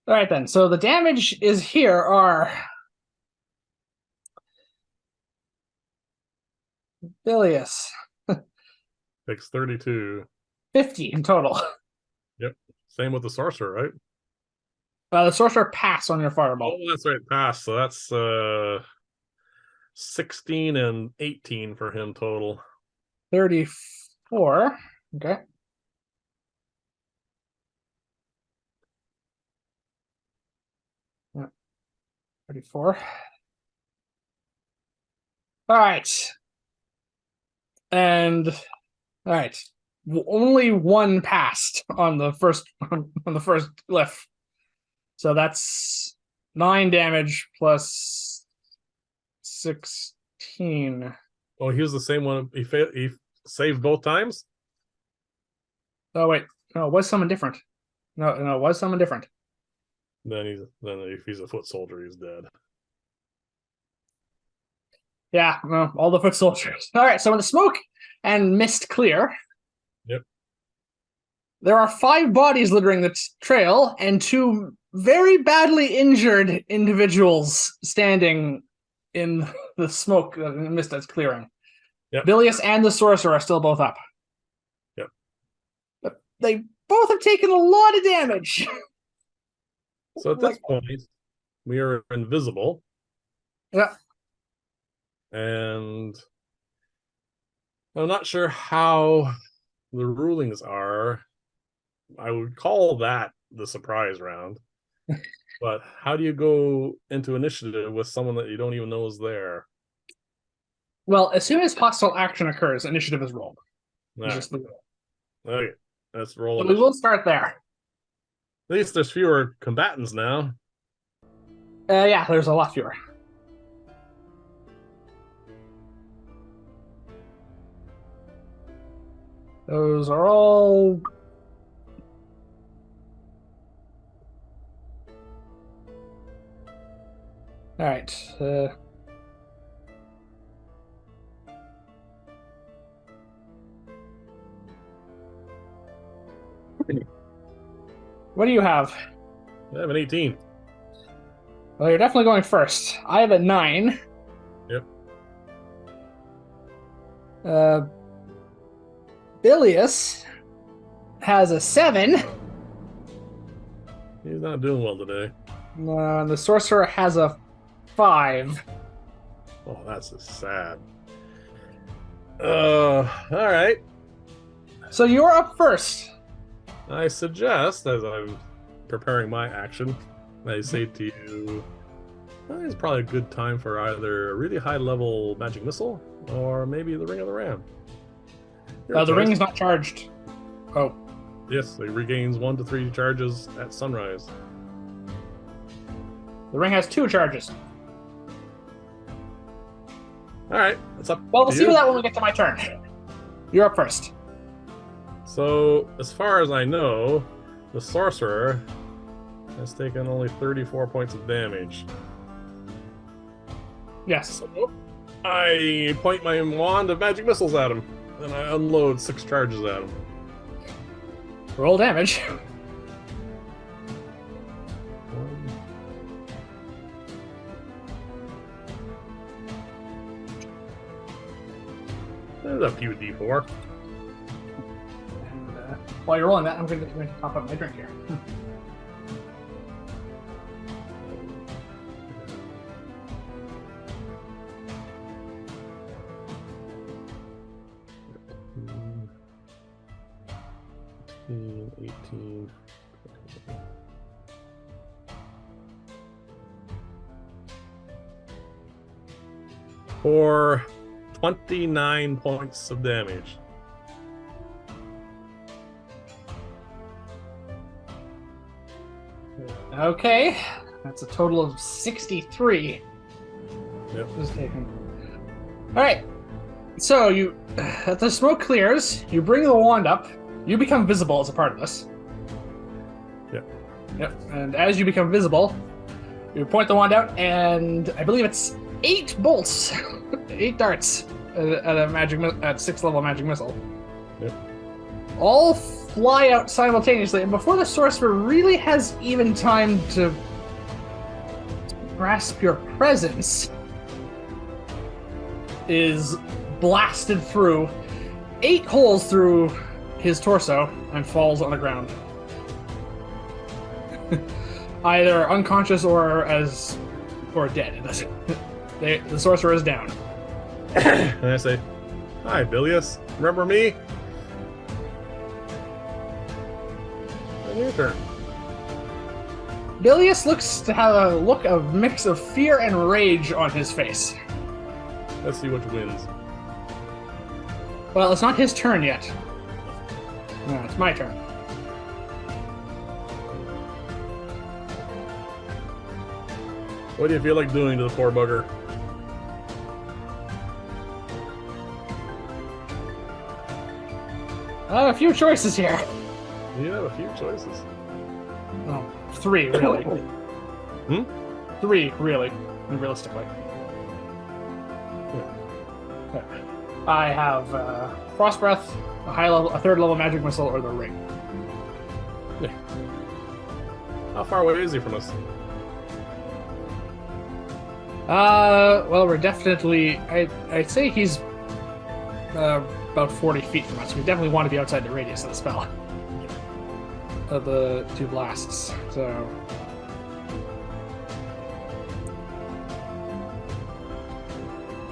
all right then. So the damage is here are Bilous, Takes 32. 50 in total. Yep. Same with the sorcerer, right? The sorcerer pass on your fireball. Oh, that's right. Pass. So that's 16 and 18 for him total. 34. Okay. Yeah. 34. All right. And all right. Only one passed on the first glyph. So that's 9 damage plus 16. Oh, he was the same one. He saved both times. Oh wait, no, it was someone different. No, it was someone different. Then if he's a foot soldier, he's dead. Yeah, well, all the foot soldiers. All right, so when the smoke and mist clear, Yep. there are 5 bodies littering the trail and 2 very badly injured individuals standing in the smoke and mist that's clearing. Yep. Bilous and the sorcerer are still both up. Yep. But they both have taken a lot of damage. So at this point, we are invisible. Yeah. And I'm not sure how the rulings are. I would call that the surprise round. But how do you go into initiative with someone that you don't even know is there? Well, as soon as hostile action occurs, initiative is rolled. Right. Okay, let's roll. So we will start there. At least there's fewer combatants now. Yeah, there's a lot fewer. Those are all... All right. What do you have? I have an 18. Well, you're definitely going first. I have a 9. Yep. Bilous has a 7. He's not doing well today. The sorcerer has a 5. Oh, that's just sad. All right. So you're up first. I suggest, as I'm preparing my action, I say to you, it's probably a good time for either a really high-level magic missile or maybe the Ring of the Ram. The ring is not charged. Oh. Yes, it regains 1 to 3 charges at sunrise. The ring has 2 charges. All right, it's up. Well, we'll see that when we get to my turn. You're up first. So, as far as I know, the sorcerer has taken only 34 points of damage. Yes. So, I point my wand of magic missiles at him, and I unload 6 charges at him. Roll damage. There's a few D4. And, while you're rolling that, I'm going to top up my drink here. 18. For 29 points of damage. Okay. That's a total of 63. Yep. Was taken. All right. So you, as the smoke clears, you bring the wand up. You become visible as a part of this. Yep. Yep. And as you become visible, you point the wand out, and I believe it's 8 bolts, 8 darts at a at 6th level magic missile. Yep. All fly out simultaneously, and before the sorcerer really has even time to grasp your presence, is blasted through 8 holes through his torso and falls on the ground. Either unconscious or dead. It doesn't. The sorcerer is down. And I say, "Hi, Bilous. Remember me?" And your turn. Bilous looks to have a look of mix of fear and rage on his face. Let's see which wins. Well, it's not his turn yet. No, it's my turn. What do you feel like doing to the poor bugger? I have a few choices here. You have a few choices. Oh, 3, really. Hmm? 3, really, realistically. I have Frost Breath, a 3rd level magic missile, or the ring. Yeah. How far away is he from us? Well, we're definitely. I'd say he's about 40 feet from us. We definitely want to be outside the radius of the spell. Of the 2 blasts. So.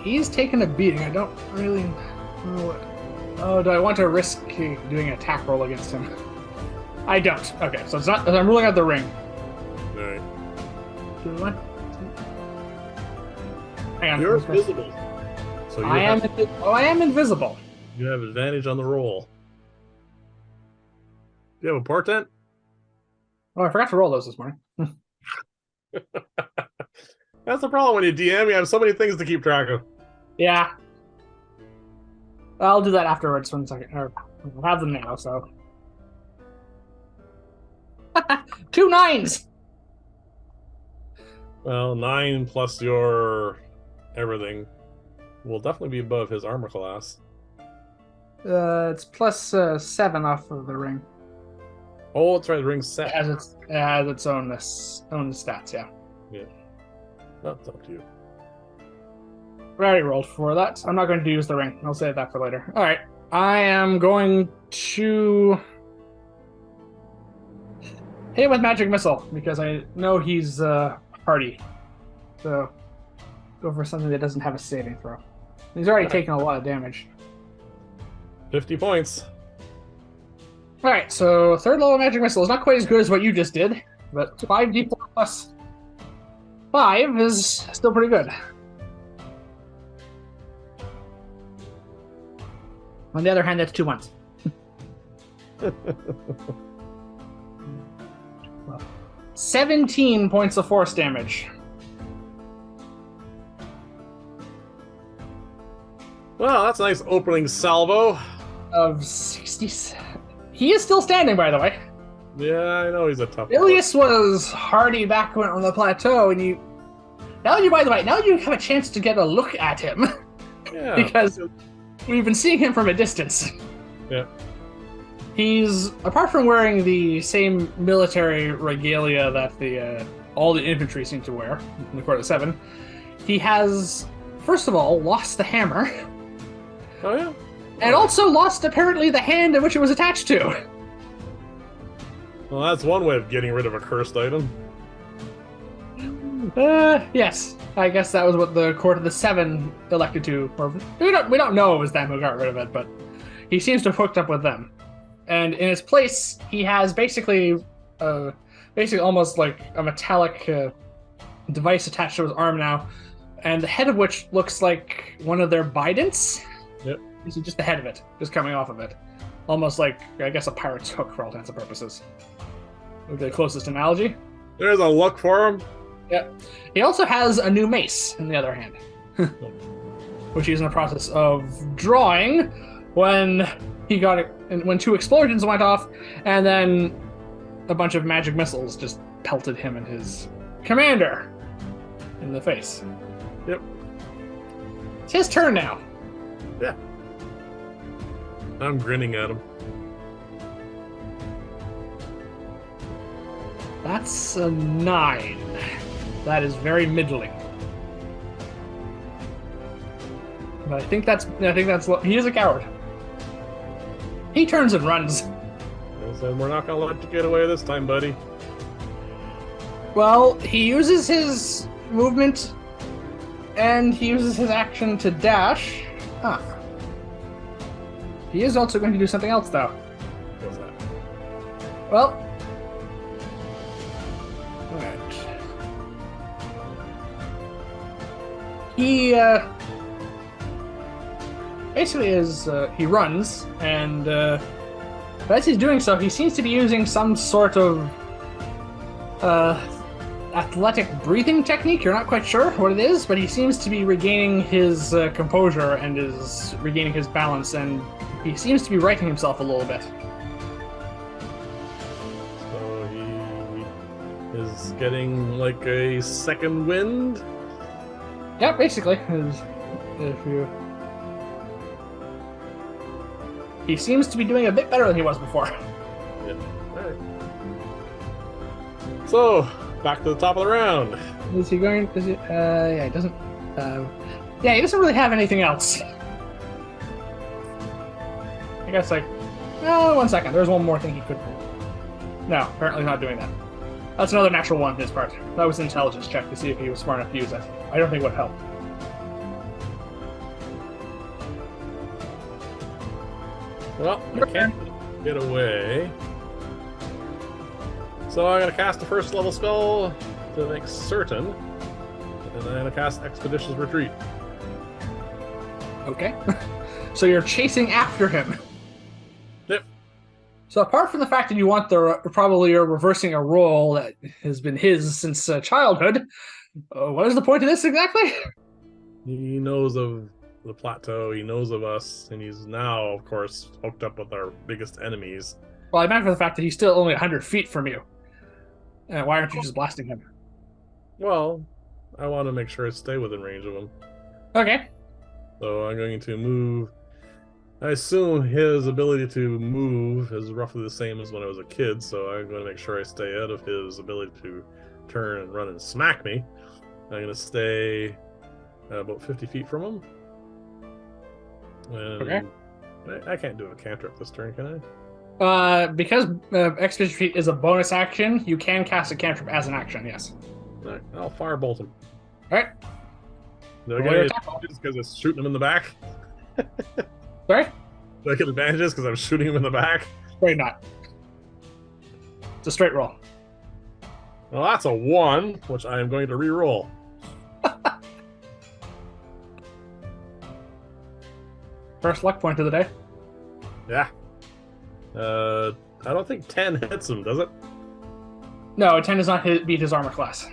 He's taken a beating. I don't really know what. Oh, do I want to risk doing an attack roll against him? I don't. Okay, so it's not. I'm ruling out the ring. All right. Do I? Hang on. You're invisible. So I am invisible. You have advantage on the roll. Do you have a portent? Oh, I forgot to roll those this morning. That's the problem when you DM. You have so many things to keep track of. Yeah. I'll do that afterwards. 1 second. Or I'll have them now. So 2 9s. Well, 9 plus your everything will definitely be above his armor class. It's plus 7 off of the ring. Oh, that's right. The ring's set. It has its own stats. Yeah. Yeah. That's up to you. I already rolled for that. I'm not going to use the ring. I'll save that for later. All right. I am going to hit him with magic missile because I know he's hardy. So go for something that doesn't have a saving throw. He's already taken a lot of damage. 50 points. All right. So 3rd level magic missile is not quite as good as what you just did, but 5d4 plus 5 is still pretty good. On the other hand, that's 2 1s. 17 points of force damage. Well, that's a nice opening salvo. Of 60. He is still standing, by the way. Yeah, I know he's a tough Bilous was hardy back when on the plateau, and now you have a chance to get a look at him. Yeah. Because we've been seeing him from a distance. Yeah. He's, apart from wearing the same military regalia that all the infantry seem to wear in the Court of 7, he has, first of all, lost the hammer. Oh, yeah? And also lost, apparently, the hand in which it was attached to. Well, that's one way of getting rid of a cursed item. Yes. I guess that was what the Court of the 7 elected to. Or we don't know it was them who got rid of it, but he seems to have hooked up with them. And in its place, he has basically almost like a metallic device attached to his arm now, and the head of which looks like one of their bidents. Yep. This is just the head of it, just coming off of it. Almost like, I guess, a pirate's hook for all intents and purposes. With the closest analogy. There's a look for him. Yep. He also has a new mace in the other hand, which he's in the process of drawing when he got it. When 2 explosions went off, and then a bunch of magic missiles just pelted him and his commander in the face. Yep. It's his turn now. Yeah. I'm grinning at him. That's a 9. That is very middling. But I think that's he is a coward. He turns and runs. I said, we're not gonna let you get away this time, buddy. Well, he uses his movement and he uses his action to dash. Ah. He is also going to do something else, though. What's that? Well. Alright. He, basically he runs, and, as he's doing so, he seems to be using some sort of, athletic breathing technique. You're not quite sure what it is, but he seems to be regaining his composure and is regaining his balance, and he seems to be righting himself a little bit. is getting like a second wind. Yeah, basically. If you... He seems to be doing a bit better than he was before. Yeah. All right. So, back to the top of the round. Is he going? Does he? Yeah, he doesn't. Yeah, he doesn't really have anything else. I guess like, no, 1 second. There's one more thing he could do. No, apparently not doing that. That's another natural one on his part. That was an intelligence check to see if he was smart enough to use that. I don't think it would help. Well, I can't get away. So I'm going to cast a first level spell to make certain. And I'm going to cast Expeditious Retreat. Okay. So you're chasing after him. Yep. So apart from the fact that you want probably you're reversing a role that has been his since childhood, what is the point of this exactly? He knows of the plateau, he knows of us, and he's now, of course, hooked up with our biggest enemies. Well, I meant for the fact that he's still only 100 feet from you. Why aren't you just blasting him? Well, I want to make sure I stay within range of him. Okay. So I'm going to move. I assume his ability to move is roughly the same as when I was a kid, so I'm going to make sure I stay out of his ability to turn and run and smack me. I'm going to stay about 50 feet from him. And Okay. I can't do a cantrip this turn, can I? Because Expedition Feat is a bonus action, you can cast a cantrip as an action, yes. All right, I'll firebolt him. Alright. Do I get any advantages because it's shooting him in the back? Sorry? Do I get advantages because I'm shooting him in the back? Straight not. It's a straight roll. Well, that's a 1, which I am going to re-roll. First luck point of the day. Yeah. I don't think 10 hits him, does it? No, a 10 does not beat his armor class.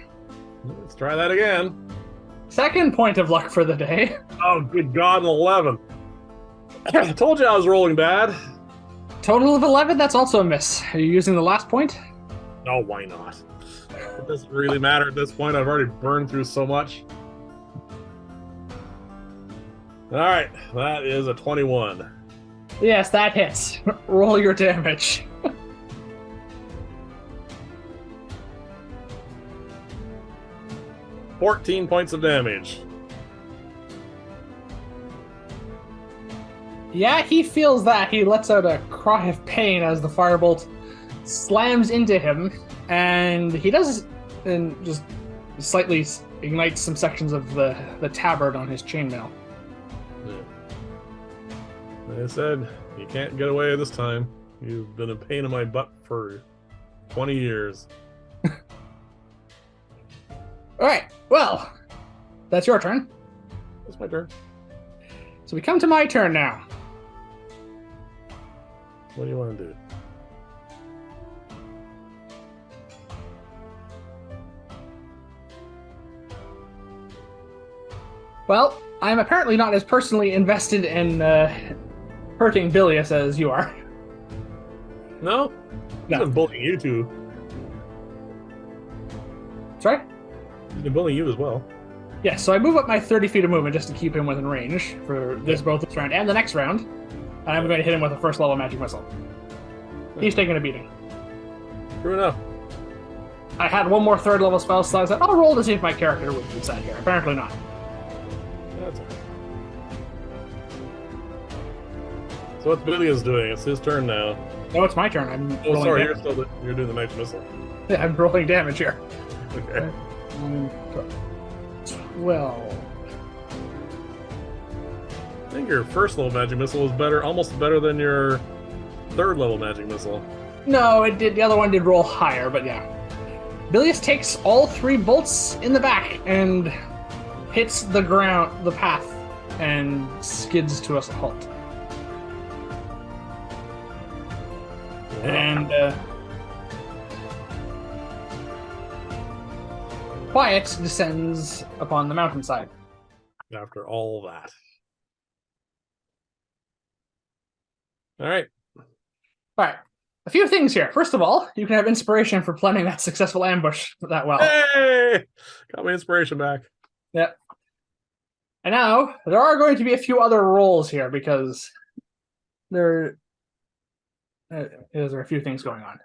Let's try that again. Second point of luck for the day. Oh, good God, an 11. I told you I was rolling bad. Total of 11, that's also a miss. Are you using the last point? No, why not? It doesn't really matter at this point. I've already burned through so much. All right, that is a 21. Yes, that hits. Roll your damage. 14 points of damage. Yeah, he feels that. He lets out a cry of pain as the firebolt slams into him, and he does and just slightly ignites some sections of the tabard on his chainmail. Yeah. Like I said, you can't get away this time. You've been a pain in my butt for 20 years. Alright, well, that's your turn. That's my turn. So we come to my turn now. What do you want to do? Well, I'm apparently not as personally invested in hurting Bilous as you are. No? He's been bullying you too. Sorry? He's been bullying you as well. Yes, so I move up my 30 feet of movement just to keep him within range for both this round and the next round. And I'm going to hit him with a first level magic missile. He's taking a beating. True enough. I had one more third level spell, so I said, I'll roll to see if my character would be sad here. Apparently not. That's okay. So what's Bilous doing? It's his turn now. No, it's my turn. I'm Oh, rolling sorry, damage. you're doing the magic missile. Yeah, I'm rolling damage here. Okay. 12. I think your first level magic missile was better, almost better than your third level magic missile. No, it did. The other one did roll higher, but yeah. Bilous takes all 3 bolts in the back and hits the ground, the path, and skids to a halt. Wow. And quiet descends upon the mountainside. After all that. All right. All right. A few things here. First of all, you can have inspiration for planning that successful ambush that well. Hey! Got my inspiration back. Yeah. And now, there are going to be a few other rolls here because there are a few things going on.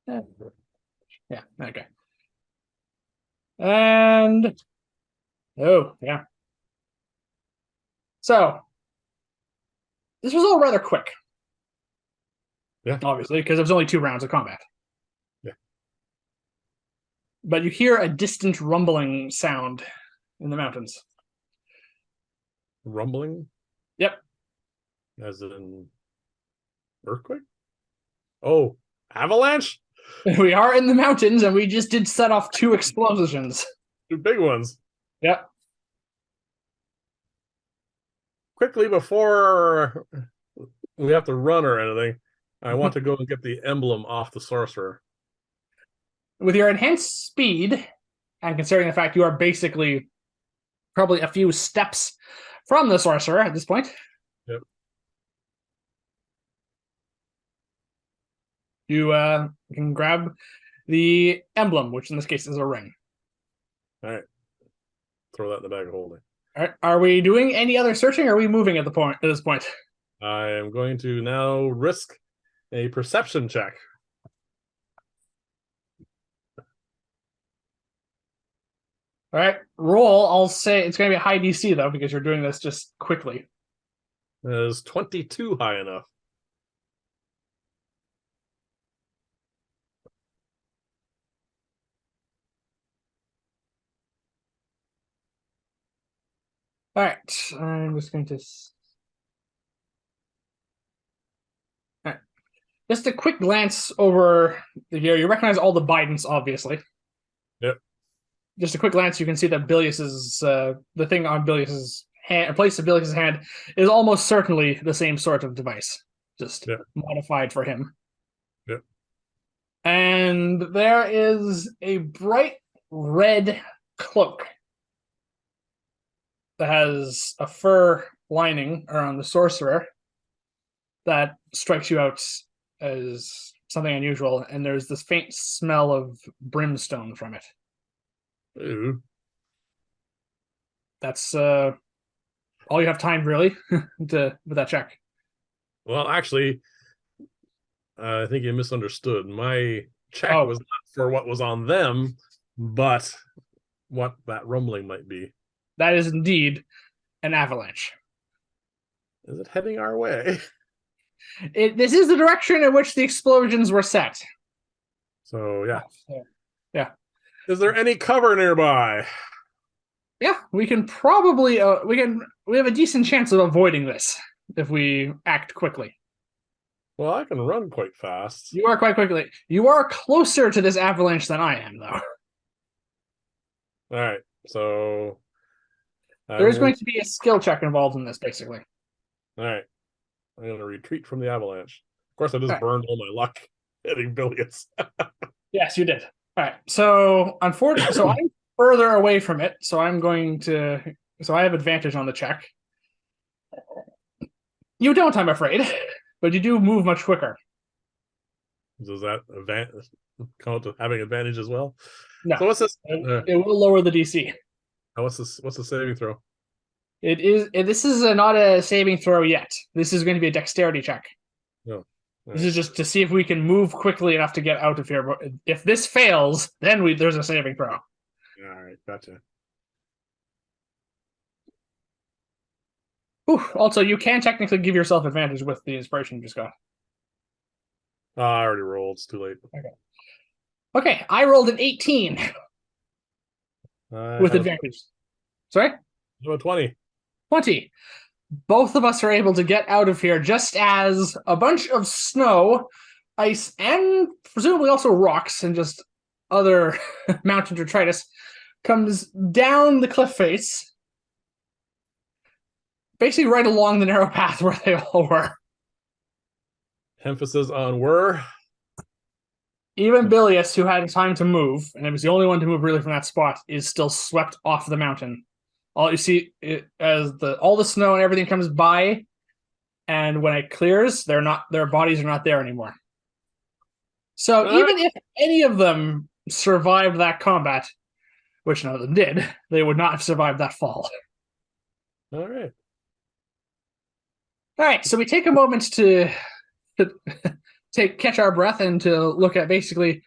Okay. Yeah, okay. And, oh, yeah. So, this was all rather quick. Yeah. Obviously, because it was only 2 rounds of combat. Yeah. But you hear a distant rumbling sound in the mountains. Rumbling? Yep. As in earthquake? Oh, avalanche? We are in the mountains, and we just did set off 2 explosions. 2 big ones. Yep. Quickly, before we have to run or anything, I want to go and get the emblem off the sorcerer. With your enhanced speed, and considering the fact you are basically probably a few steps from the sorcerer at this point. Yep. You can grab the emblem, which in this case is a ring. All right. Throw that in the bag of holding. All right. Are we doing any other searching, or are we moving at this point? I am going to now risk a perception check. All right. Roll. I'll say it's going to be a high DC, though, because you're doing this just quickly. Is 22 high enough? All right. I'm just going to... All right. Just a quick glance over here. You recognize all the Bidens, obviously. Yep. Just a quick glance, you can see that Bilous's the thing on Bilous's hand, a place of Bilous's hand, is almost certainly the same sort of device, just modified for him. Yep. And there is a bright red cloak that has a fur lining around the sorcerer that strikes you out as something unusual, and there's this faint smell of brimstone from it. Ooh. That's all you have time, really, with that check. Well, actually, I think you misunderstood. My check was not for what was on them, but what that rumbling might be. That is indeed an avalanche. Is it heading our way? This is the direction in which the explosions were set. So, yeah. Yeah. Is there any cover nearby? Yeah, we can probably we have a decent chance of avoiding this if we act quickly. Well, I can run quite fast. You are quite quickly. You are closer to this avalanche than I am, though. All right, so there's going to be a skill check involved in this, basically. All right, I'm going to retreat from the avalanche. Of course, I just burned all my luck hitting Bilous. Yes, you did. All right, so unfortunately, so I'm further away from it, so I'm going to. So I have advantage on the check. You don't, I'm afraid, but you do move much quicker. Does that count to having advantage as well? No. So what's this? It will lower the DC. What's this? What's the saving throw? It is. This is not a saving throw yet. This is going to be a dexterity check. No. This is just to see if we can move quickly enough to get out of here. But if this fails, then there's a saving throw. All right, gotcha. Ooh, also, you can technically give yourself advantage with the inspiration you just got. I already rolled. It's too late. Okay, I rolled an 18 with advantage. Sorry? You have a 20. 20. Both of us are able to get out of here just as a bunch of snow, ice, and presumably also rocks and just other mountain detritus comes down the cliff face, basically right along the narrow path where they all were. Emphasis on were. Even Bilous, who had time to move, and it was the only one to move really from that spot, is still swept off the mountain. All you see as all the snow and everything comes by, and when it clears, their bodies are not there anymore. So All even right. if any of them survived that combat, which none of them did, they would not have survived that fall. All right. All right, so we take a moment to catch our breath and to look at basically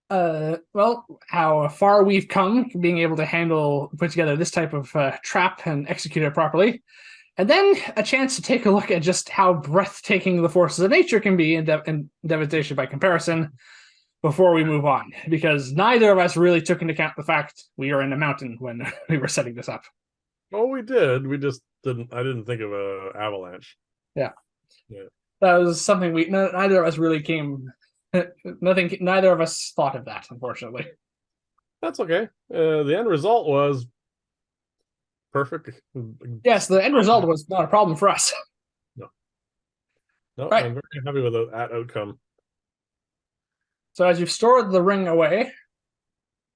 how far we've come being able to put together this type of trap and execute it properly, and then a chance to take a look at just how breathtaking the forces of nature can be in devastation by comparison before we move on, because neither of us really took into account the fact we are in a mountain when we were setting this up. Oh, we did. We just didn't. I didn't think of a avalanche. Yeah. Yeah. That was something neither of us really came. Neither of us thought of that, unfortunately. That's okay. The end result was perfect. Yes, the end result was not a problem for us. No, no, Right. I'm very happy with that outcome. So as you've stored the ring away.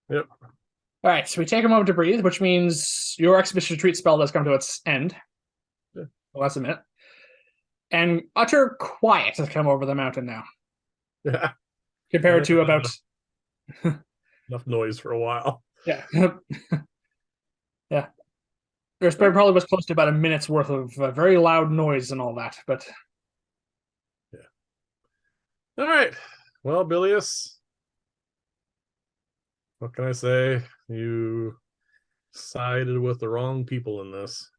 Yep. All right, so we take a moment to breathe, which means your expedition retreat spell does come to its end. Yeah. Well, that's a minute. And utter quiet has come over the mountain now, Yeah. compared to about enough noise for a while. yeah, yeah. There's probably was close to about a minute's worth of very loud noise and all that, but yeah. All right. Well, Bilous, what can I say? You sided with the wrong people in this.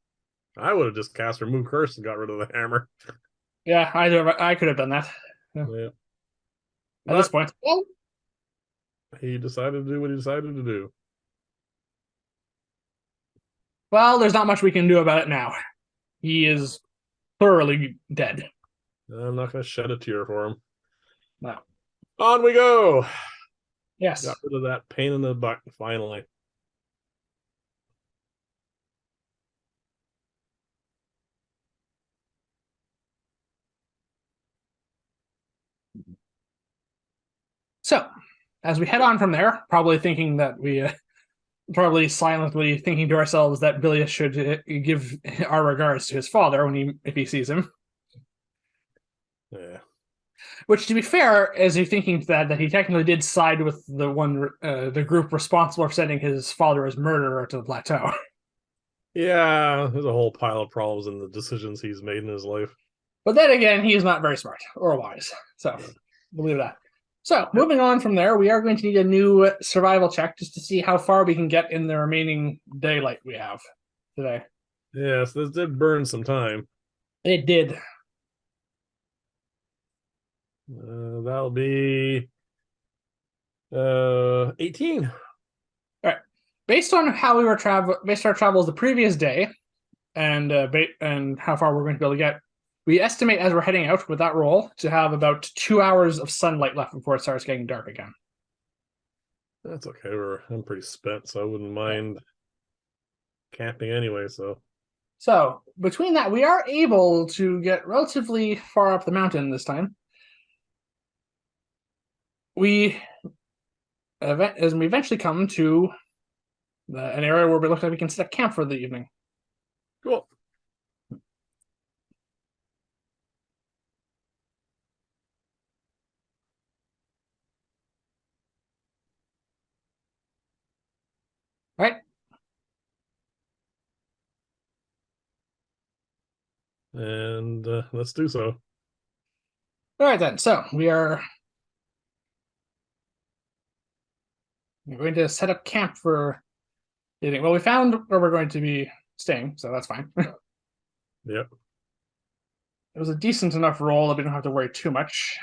I would have just cast Remove Curse and got rid of the hammer. yeah, I could have done that. Yeah. Yeah. At this But point, well, he decided to do what he decided to do. there's not much we can do about it now. He is thoroughly dead. I'm not going to shed a tear for him. No. On we go. Yes. Got rid of that pain in the butt finally. So, as we head on from there, probably thinking that probably silently thinking to ourselves that Billy should give our regards to his father if he sees him. Yeah. Which, to be fair, as you're thinking that he technically did side with the group responsible for sending his father as murderer to the plateau. Yeah, there's a whole pile of problems in the decisions he's made in his life. But then again, he is not very smart or wise. So, believe that. So, moving on from there, we are going to need a new survival check just to see how far we can get in the remaining daylight we have today. Yes, this did burn some time. It did. That'll be 18. All right. Based on how we were based on our travels the previous day, and how far we're going to be able to get, we estimate as we're heading out with that roll to have about 2 hours of sunlight left before it starts getting dark again. That's okay. I'm pretty spent, so I wouldn't mind camping anyway. So between that, we are able to get relatively far up the mountain this time. We eventually come to an area where we look like we can set up camp for the evening. Cool. Right? And let's do so. All right then. So we're going to set up camp for the evening. Well, we found where we're going to be staying, so that's fine. Yep. It was a decent enough roll that we don't have to worry too much.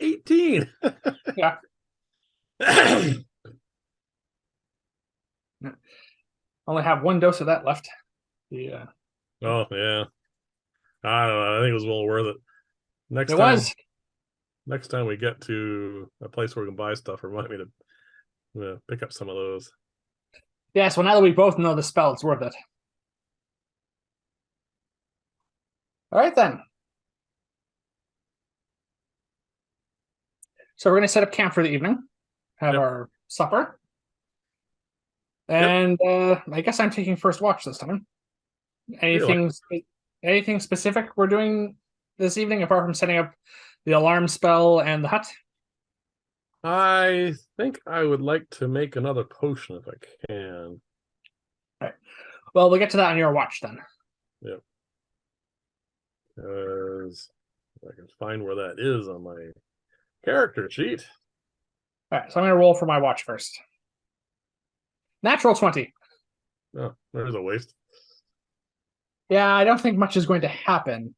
18. Yeah. Only have one dose of that left. Yeah. Oh yeah. I don't know. I think it was well worth it. Next time we get to a place where we can buy stuff, remind me to pick up some of those. Yes, well, now that we both know the spell, it's worth it. All right, then. So we're going to set up camp for the evening, have our supper. And I guess I'm taking first watch this time. Anything anything specific we're doing this evening apart from setting up the alarm spell and the hut? I think I would like to make another potion if I can. All right. Well, we'll get to that on your watch then. Yep. Because I can find where that is on my character sheet. All right, so I'm going to roll for my watch first. Natural 20. Oh, there's a waste. Yeah, I don't think much is going to happen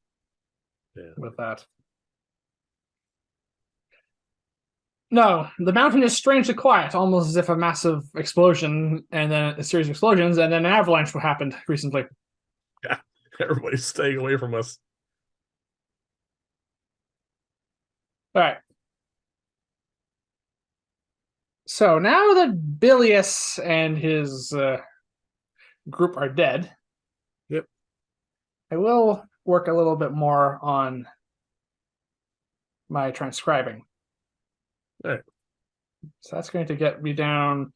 Yeah. with that. No, the mountain is strangely quiet, almost as if a massive explosion and then a series of explosions and then an avalanche happened recently. Yeah. Everybody's staying away from us. All right. So now that Bilous and his group are dead, Yep. I will work a little bit more on my transcribing. All right. So that's going to get me down,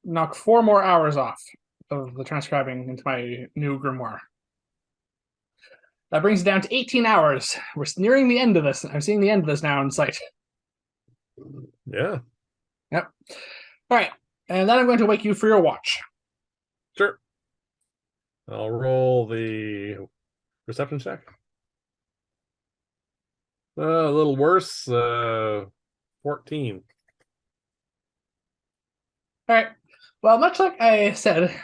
knock 4 more hours off of the transcribing into my new grimoire. That brings it down to 18 hours. We're nearing the end of this. I'm seeing the end of this now in sight. Yeah. Yep. All right. And then I'm going to wake you for your watch. Sure. I'll roll the perception check. A little worse. 14. All right. Well, much like I said,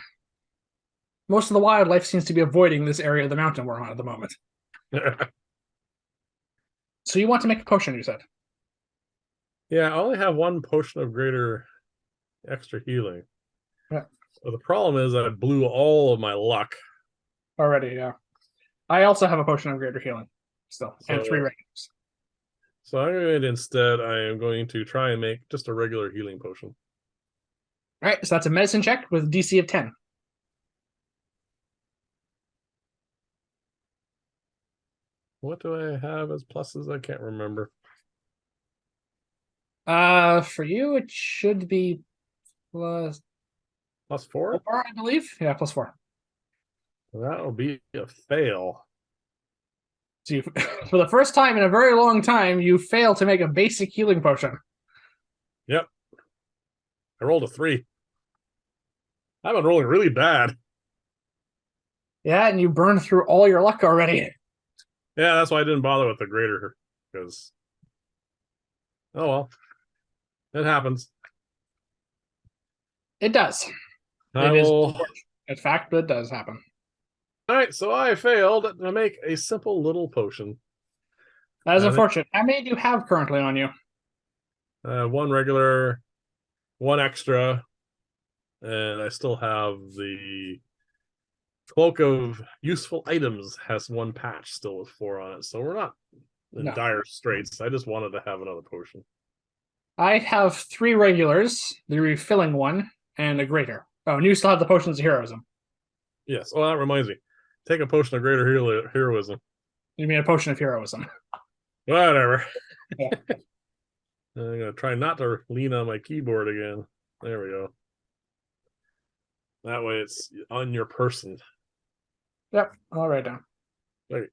most of the wildlife seems to be avoiding this area of the mountain we're on at the moment. So you want to make a potion, you said? Yeah, I only have one potion of greater extra healing. Yeah. So the problem is I blew all of my luck. Already, yeah. I also have a potion of greater healing still, and 3 regulars. So I'm going to instead, I am going to try and make just a regular healing potion. All right, so that's a medicine check with DC of 10. What do I have as pluses? I can't remember. For you, it should be plus Plus 4? 4, I believe. Yeah, plus 4. That'll be a fail. So you, for the first time in a very long time, you fail to make a basic healing potion. Yep. I rolled a 3. I've been rolling really bad. Yeah, and you burned through all your luck already. Yeah, that's why I didn't bother with the greater, because oh well. It happens. It does. I It is will. a fact, but it does happen. All right, so I failed to make a simple little potion. That is unfortunate. How many do you have currently on you? 1 regular, 1 extra, and I still have the cloak of useful items has 1 patch still with 4 on it, so we're not in dire straits. I just wanted to have another potion. I have 3 regulars, the refilling one, and a greater. Oh, and you still have the potions of heroism. Yes. Oh, that reminds me. Take a potion of greater heroism. You mean a potion of heroism? Whatever. Yeah. I'm gonna try not to lean on my keyboard again. There we go. That way it's on your person. Yep, I'll write down. Right.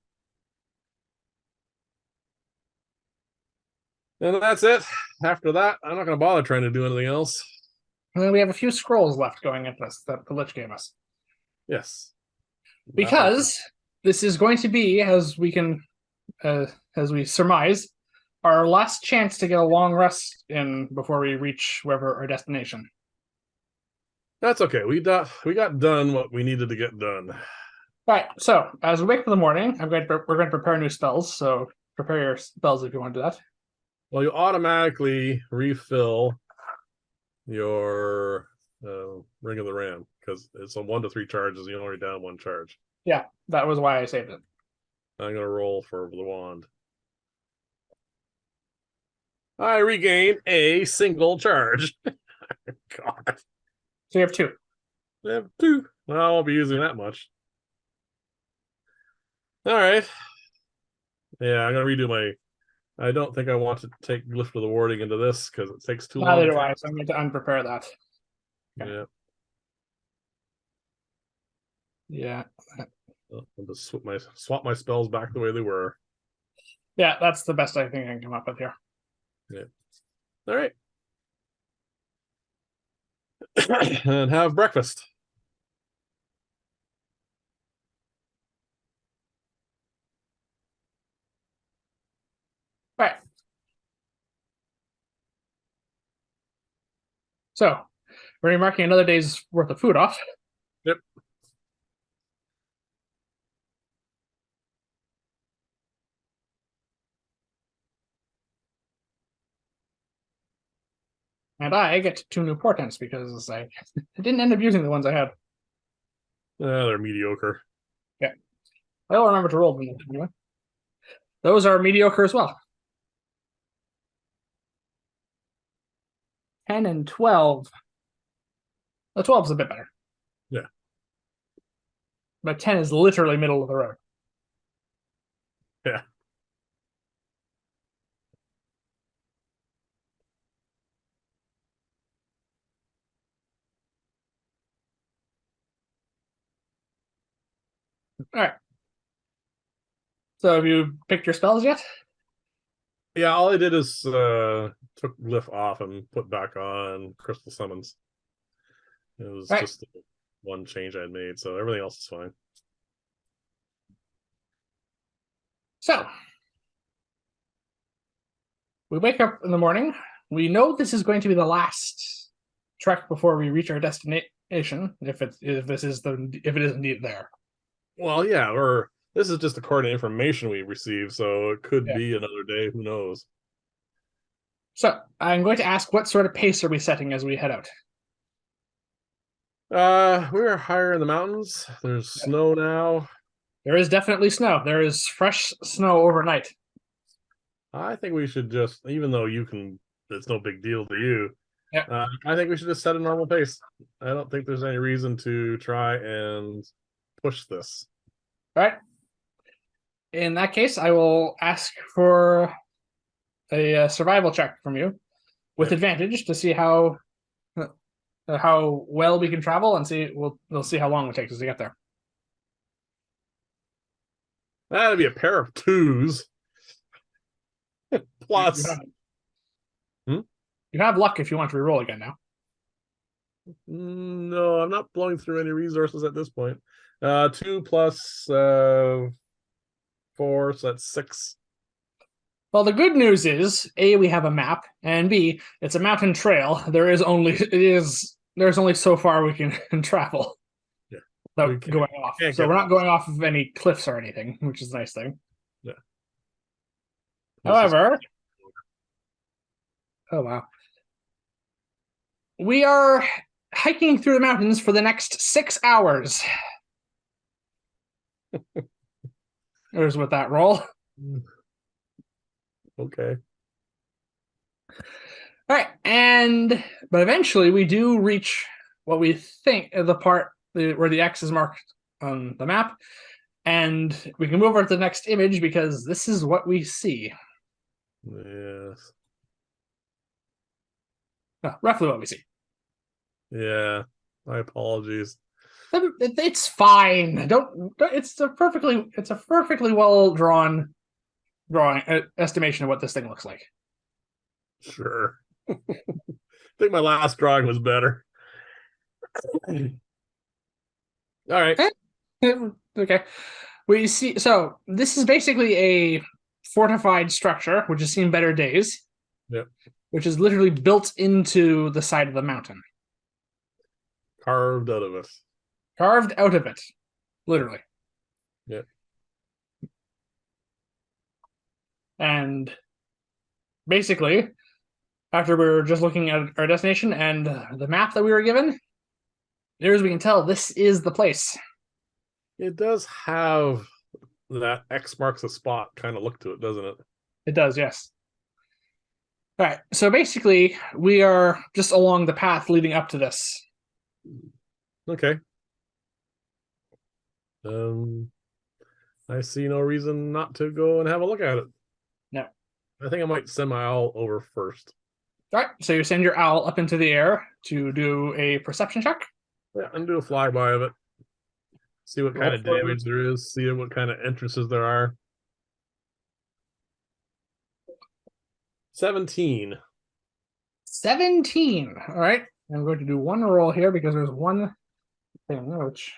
And that's it. After that, I'm not going to bother trying to do anything else. And then we have a few scrolls left going into this that the Lich gave us. Yes. Because this is going to be, as we surmise, our last chance to get a long rest in before we reach wherever our destination. That's okay. We got done what we needed to get done. All right. So as we wake up in the morning, we're going to prepare new spells. So prepare your spells if you want to do that. Well, you automatically refill your Ring of the Ram because it's on 1 to 3 charges. You only down 1 charge. Yeah, that was why I saved it. I'm gonna roll for the wand. I regain a single charge. God. So you have 2. I have 2. Well, I won't be using that much. All right. Yeah, I'm gonna redo my. I don't think I want to take Lift of the Warding into this because it takes too long. Neither do I, so I'm going to unprepare that. Okay. Yeah. I'll just swap my spells back the way they were. Yeah, that's the best I think I can come up with here. Yeah. All right. And have breakfast. All right. So we're marking another day's worth of food off. Yep. And I get 2 new portents because I didn't end up using the ones I had. They're mediocre. Yeah. I'll remember to roll them anyway. Those are mediocre as well. 10 and 12. The 12 is a bit better. Yeah. But 10 is literally middle of the road. Yeah. All right. So have you picked your spells yet? Yeah, all I did is took Glyph off and put back on Crystal Summons. It was Right. just one change I had made, so everything else is fine. So we wake up in the morning. We know this is going to be the last trek before we reach our destination, if it is indeed there. Well, yeah, this is just according to information we received, so it could be another day. Who knows? So I'm going to ask, what sort of pace are we setting as we head out? We are higher in the mountains. There's snow now. There is definitely snow. There is fresh snow overnight. I think we should just, even though it's no big deal to you. Yeah. I think we should just set a normal pace. I don't think there's any reason to try and push this. All right. In that case, I will ask for a survival check from you with advantage to see how well we can travel, and we'll see how long it takes us to get there. That'd be a pair of 2s. Plus. You have luck if you want to reroll again now. No, I'm not blowing through any resources at this point. 2 plus 4, so that's 6. Well, the good news is, A, we have a map, and B, it's a mountain trail. There's only so far we can travel. Yeah. Without going off. So we're not going off of any cliffs or anything, which is a nice thing. Yeah. However, oh wow. We are hiking through the mountains for the next 6 hours. There's with that roll. Okay. All right, but eventually we do reach what we think the part where the X is marked on the map, and we can move over to the next image because this is what we see. Yes. Roughly what we see. Yeah. My apologies. It's fine. It's a perfectly well drawn drawing estimation of what this thing looks like. Sure. I think my last drawing was better. All right. Okay. We see. So this is basically a fortified structure, which has seen better days. Yep. Which is literally built into the side of the mountain. Carved out of it. Carved out of it, literally. Yep. And basically, after we're just looking at our destination and the map that we were given, near as we can tell, this is the place. It does have that X marks a spot kind of look to it, doesn't it? It does, yes. All right, so basically, we are just along the path leading up to this. Okay. I see no reason not to go and have a look at it. No. I think I might send my owl over first. All right, so you send your owl up into the air to do a perception check. Yeah, and do a flyby of it. See what kind of damage there is. See what kind of entrances there are. 17. 17. All right. I'm going to do one roll here because there's one thing which.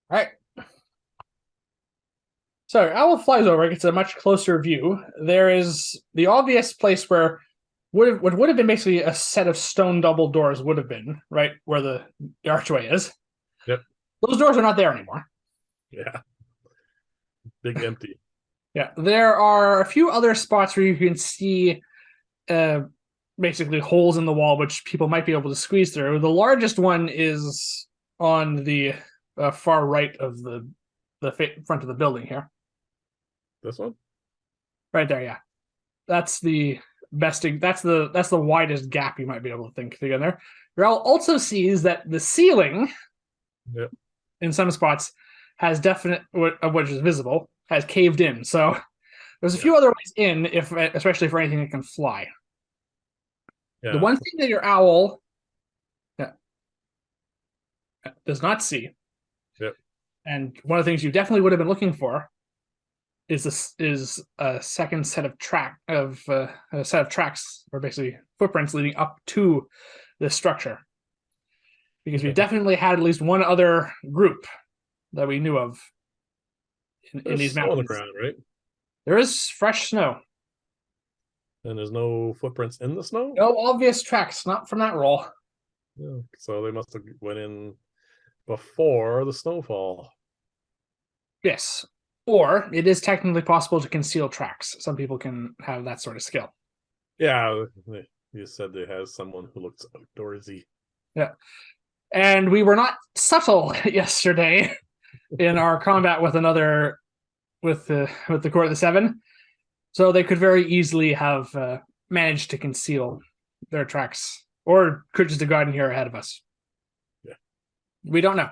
All right. So owl flies over, gets a much closer view. There is the obvious place where what would have been basically a set of stone double doors would have been, right where the archway is. Yep. Those doors are not there anymore. Yeah. Big empty. Yeah. There are a few other spots where you can see basically holes in the wall which people might be able to squeeze through. The largest one is on the far right of the front of the building here. This one? Right there, yeah. That's the best. That's the widest gap you might be able to think to get in there. Raul also sees that the ceiling, yep, in some spots, has definite of which is visible, has caved in. So there's a few other ways in, if especially for anything that can fly. Yeah. The one thing that your owl does not see, yep, and one of the things you definitely would have been looking for, is a second set of a set of tracks, or basically footprints leading up to this structure. Because we definitely had at least one other group that we knew of in these snow mountains. on the ground, right? There is fresh snow. And there's no footprints in the snow? No obvious tracks, not from that roll. Yeah. So they must have went in before the snowfall. Yes. Or it is technically possible to conceal tracks. Some people can have that sort of skill. Yeah, you said they have someone who looks outdoorsy. Yeah. And we were not subtle yesterday in our combat with another with the Court of the Seven. So they could very easily have managed to conceal their tracks, or could just have gotten here ahead of us. Yeah. We don't know.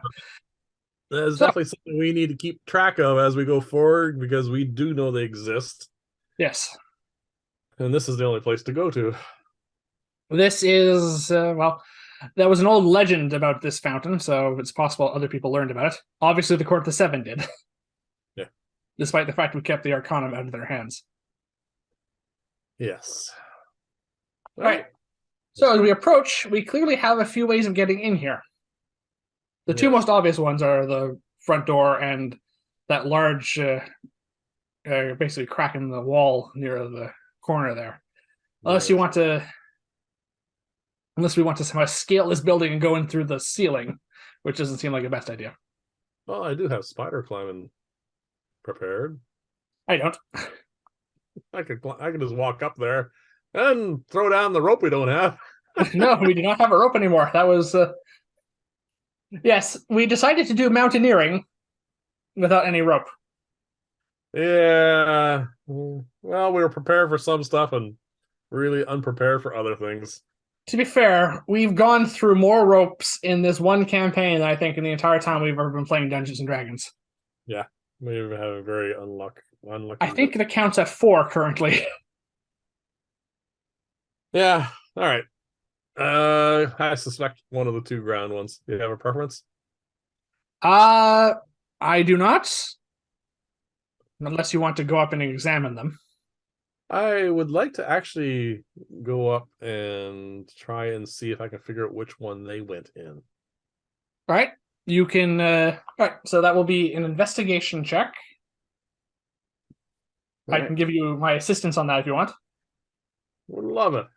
That's definitely something we need to keep track of as we go forward, because we do know they exist. Yes. And this is the only place to go to. This is, well, there was an old legend about this fountain, so it's possible other people learned about it. Obviously, the Court of the Seven did. Yeah. Despite the fact we kept the Arcanum out of their hands. Yes. All right. So as we approach, we clearly have a few ways of getting in here. The two most obvious ones are the front door and that large, basically crack in the wall near the corner there. Unless we want to somehow scale this building and go in through the ceiling, which doesn't seem like the best idea. Well, I do have spider climbing prepared. I don't. I could just walk up there and throw down the rope we don't have. No, we do not have a rope anymore. That was yes, we decided to do mountaineering without any rope. Yeah. Well, we were prepared for some stuff and really unprepared for other things. To be fair, we've gone through more ropes in this one campaign than I think in the entire time we've ever been playing Dungeons and Dragons. Yeah, we have a very unlucky. I think the count's at 4 currently. Yeah. All right. I suspect one of the two ground ones. Do you have a preference? I do not. Unless you want to go up and examine them. I would like to actually go up and try and see if I can figure out which one they went in. All right. You can. All right. So that will be an investigation check. Right. I can give you my assistance on that if you want. Would love it.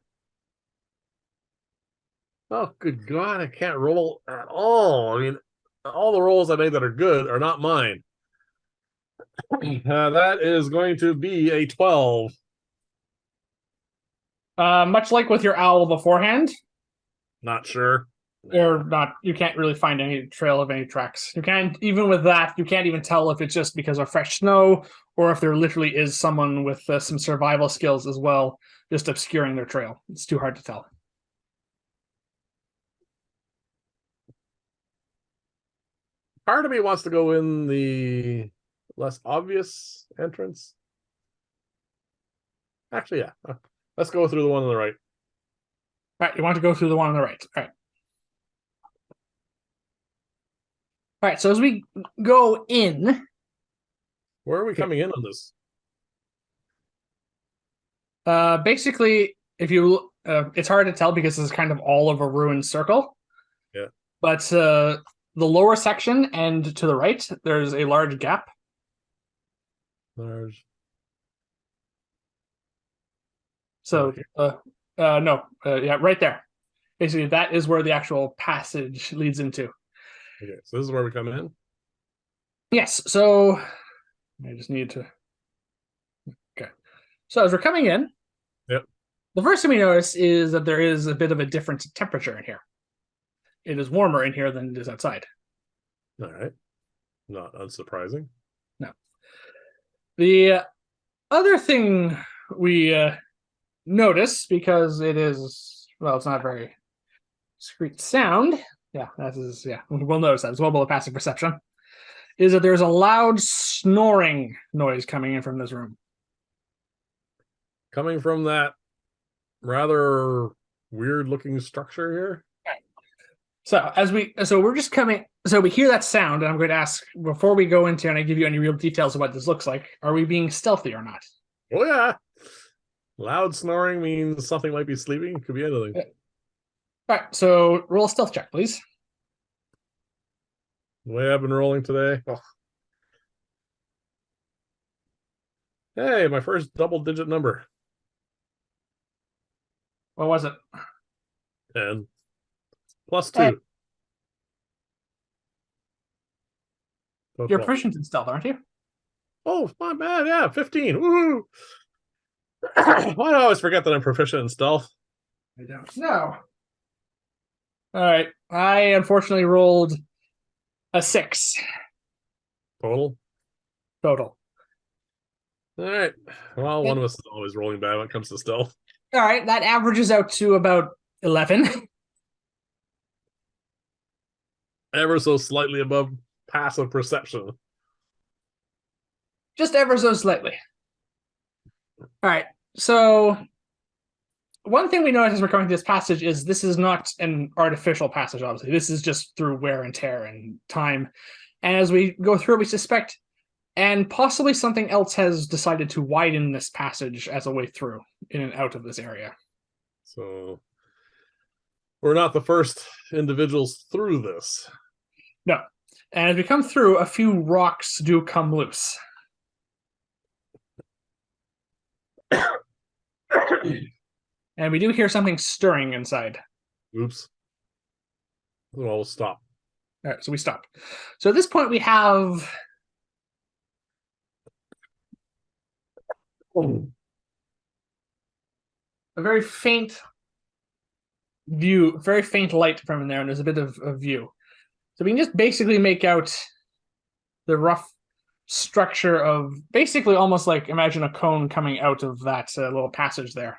Oh, good God. I can't roll at all. I mean, all the rolls I made that are good are not mine. That is going to be a 12. Much like with your owl beforehand. Not sure. Or not, you can't really find any trail of any tracks. You can't, even with that, you can't even tell if it's just because of fresh snow or if there literally is someone with some survival skills as well, just obscuring their trail. It's too hard to tell. Part of me wants to go in the less obvious entrance. Actually, yeah. Let's go through the one on the right. All right, you want to go through the one on the right. All right. All right, so as we go in, Where are we coming in on this? basically, if you, it's hard to tell because it's kind of all of a ruined circle. Yeah. But the lower section and to the right, there's a large gap. Large. So, no, yeah, right there. Basically, that is where the actual passage leads into. Okay, so this is where we come in. Yes, so I just need to. Okay. So as we're coming in, Yep. the first thing we notice is that there is a bit of a different temperature in here. It is warmer in here than it is outside. All right. Not unsurprising. No. The other thing we notice, because it is, well, it's not a very discrete sound. Yeah, that is, yeah, we'll notice that. It's well below passive perception. Is that there's a loud snoring noise coming in from this room. Coming from that rather weird looking structure here. So we're just coming. So we hear that sound, and I'm going to ask before we go into and I give you any real details of what this looks like. Are we being stealthy or not? Oh yeah. Loud snoring means something might be sleeping. Could be anything. All right. So roll a stealth check, please. The way I've been rolling today. Oh. Hey, my first double-digit number. What was it? 10. Plus 2. Hey, So you're 12. proficient in stealth, aren't you? Oh, not bad. Yeah, 15. Woohoo! Why do I always forget that I'm proficient in stealth? I don't know. All right. I unfortunately rolled a 6 Total. total. All right. Well, one And, of us is always rolling bad when it comes to stealth. all right. That averages out to about 11. Ever so slightly above passive perception. Just ever so slightly. All right. So one thing we notice as we're coming to this passage is this is not an artificial passage, obviously. This is just through wear and tear and time. And as we go through, we suspect, and possibly something else has decided to widen this passage as a way through in and out of this area. So we're not the first individuals through this. No. And as we come through, a few rocks do come loose. And we do hear something stirring inside. Oops. We'll stop. All right, so we stop. So at this point, we have a very faint view, very faint light from in there, and there's a bit of a view. So we can just basically make out the rough structure of basically almost like imagine a cone coming out of that little passage there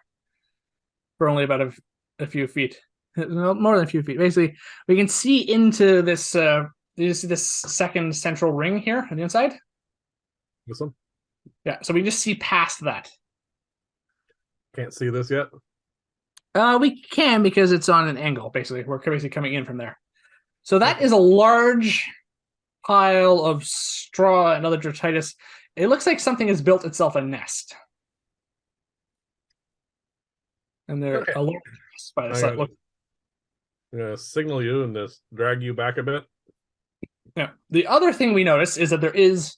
for only about a few feet, more than a few feet. Basically, we can see into this. You see this second central ring here on the inside? This one? Yeah, so we just see past that. Can't see this yet. We can because it's on an angle, basically. We're basically coming in from there. So that is a large pile of straw and other dertitis. It looks like something has built itself a nest. And they're a large nest by the side. Look. I'm going to signal you and just drag you back a bit. Yeah. The other thing we notice is that there is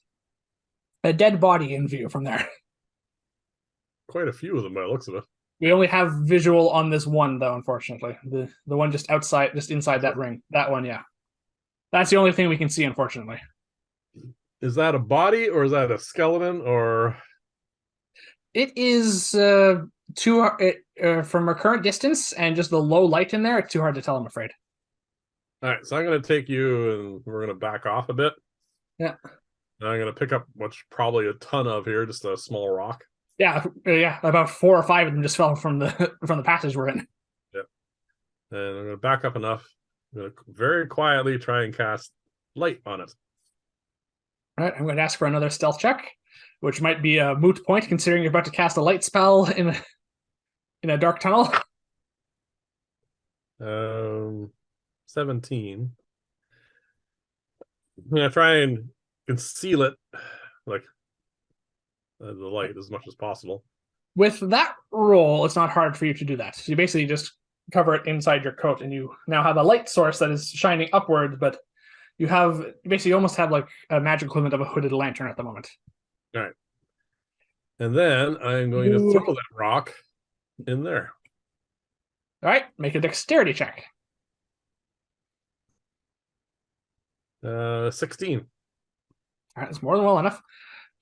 a dead body in view from there. Quite a few of them by the looks of it. We only have visual on this one, though, unfortunately. The one just outside, just inside that ring. That one, yeah. That's the only thing we can see, unfortunately. Is that a body or is that a skeleton or? It is from our current distance and just the low light in there, it's too hard to tell, I'm afraid. All right, so I'm going to take you and we're going to back off a bit. Yeah. And I'm going to pick up what's probably a ton of here, just a small rock. Yeah, about 4 or 5 of them just fell from the passage we're in. Yeah. And I'm going to back up enough. I'm going to very quietly try and cast light on it. All right, I'm going to ask for another stealth check, which might be a moot point considering you're about to cast a light spell in a dark tunnel. 17. I'm gonna try and conceal it, like the light as much as possible. With that roll, it's not hard for you to do that. So you basically just cover it inside your coat, and you now have a light source that is shining upward, but you basically almost have like a magic equivalent of a hooded lantern at the moment. All right. And then I'm going to You, throw that rock in there. all right, make a dexterity check. 16. All right, that's more than well enough.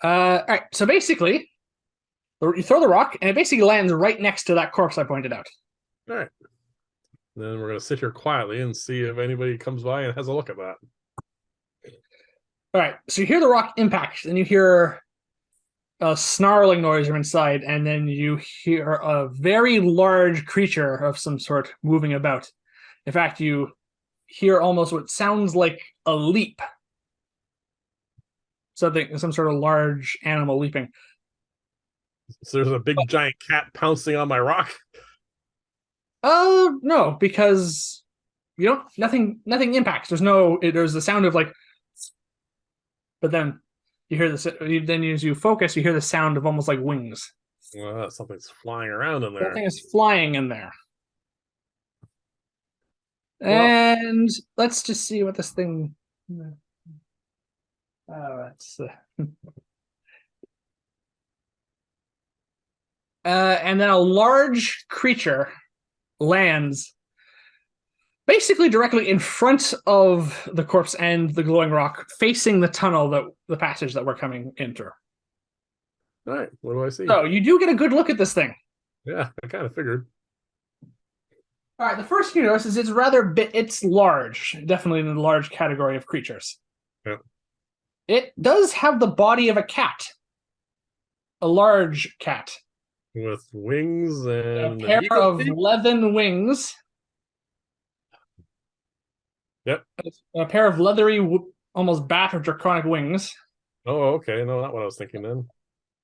All right, so basically, you throw the rock, and it basically lands right next to that corpse I pointed out. All right. Then we're going to sit here quietly and see if anybody comes by and has a look at that. All right, so you hear the rock impact, and you hear a snarling noise from inside, and then you hear a very large creature of some sort moving about. In fact, you hear almost what sounds like a leap. Some sort of large animal leaping. So there's a big giant cat pouncing on my rock. No, because you don't. Nothing impacts. There's the sound of like, but then you hear this. Then as you focus, you hear the sound of almost like wings. Something's flying around in there. Something is flying in there. Well, And let's just see what this thing. Oh, that's. And then a large creature lands basically directly in front of the corpse and the glowing rock, facing the tunnel the passage that we're coming into. all right. What do I see? So you do get a good look at this thing. Yeah, I kind of figured. All right, the first thing you notice is it's large, definitely in the large category of creatures. Yeah. It does have the body of a cat, a large cat, With wings a and an pair eagle of beak? leathern wings. Yep. A pair of leathery, almost bat or draconic wings. Oh, okay. No, not what I was thinking then.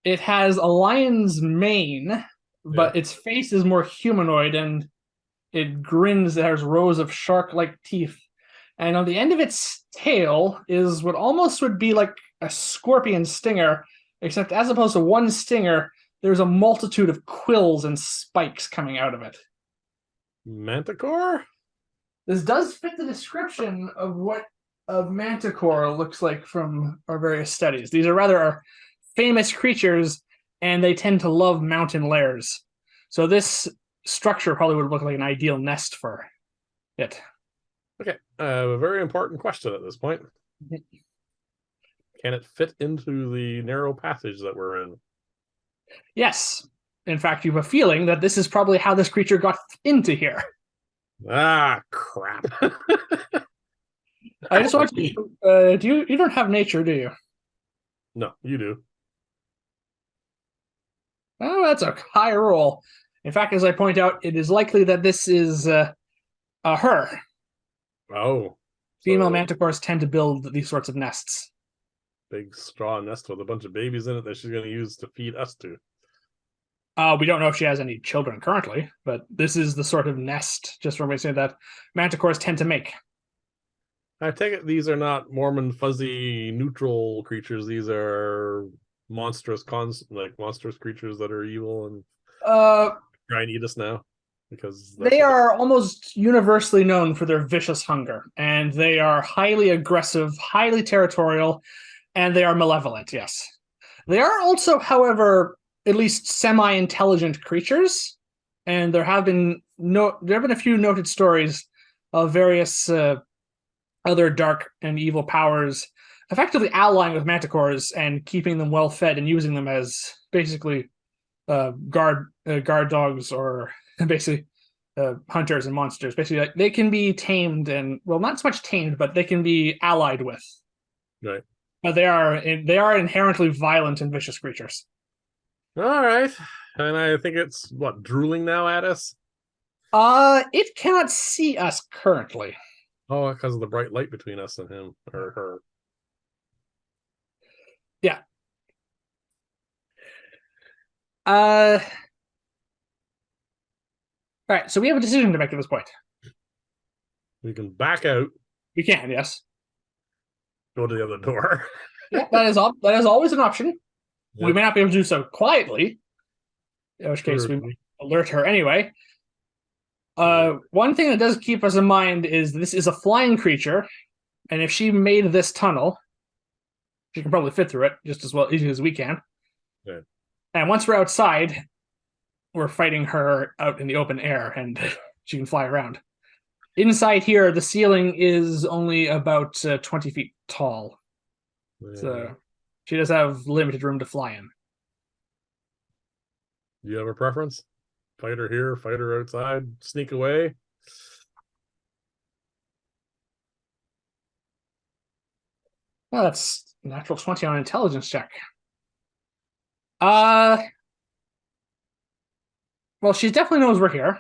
It has a lion's mane, Yeah. but its face is more humanoid and it grins. It has rows of shark like teeth. And on the end of its tail is what almost would be like a scorpion stinger, except as opposed to one stinger, there's a multitude of quills and spikes coming out of it. Manticore? This does fit the description of what a manticore looks like from our various studies. These are rather famous creatures, and they tend to love mountain lairs. So this structure probably would look like an ideal nest for it. Okay. I have a very important question at this point. Can it fit into the narrow passage that we're in? Yes. In fact, you have a feeling that this is probably how this creature got into here. Ah, crap. I just want to. You don't have nature, do you? No, you do. Oh, that's a high roll. In fact, as I point out, it is likely that this is her. Oh. Female So manticores tend to build these sorts of nests. big straw nest with a bunch of babies in it that she's going to use to feed us to. We don't know if she has any children currently, but this is the sort of nest, just from saying that manticores tend to make. I take it these are not Mormon fuzzy neutral creatures. These are monstrous monstrous creatures that are evil and Uh, try and eat us now. Because that's they what are almost universally known for their vicious hunger, and they are highly aggressive, highly territorial, and they are malevolent, yes. They are also, however, at least semi-intelligent creatures, and there have been a few noted stories of various other dark and evil powers effectively allying with manticores and keeping them well fed and using them as basically guard dogs or basically hunters and monsters. Basically, like, they can be tamed and well, not so much tamed, but they can be allied with. right. But they are inherently violent and vicious creatures. All right. And I think it's what, drooling now at us? It cannot see us currently. Oh, because of the bright light between us and him or her. Yeah. All right. So we have a decision to make at this point. We can back out. We can, yes. Go to the other door. Yeah, that is always an option. We Yep. may not be able to do so quietly, in which case we True. alert her anyway. One thing that does keep us in mind is this is a flying creature, and if she made this tunnel, she can probably fit through it just as well easy as we can. Yeah. And once we're outside, we're fighting her out in the open air, and she can fly around. Inside here, the ceiling is only about 20 feet tall, so she does have limited room to fly in. Do you have a preference? Fight her here, fight her outside, sneak away? Well, that's natural 20 on intelligence check. Well, she definitely knows we're here,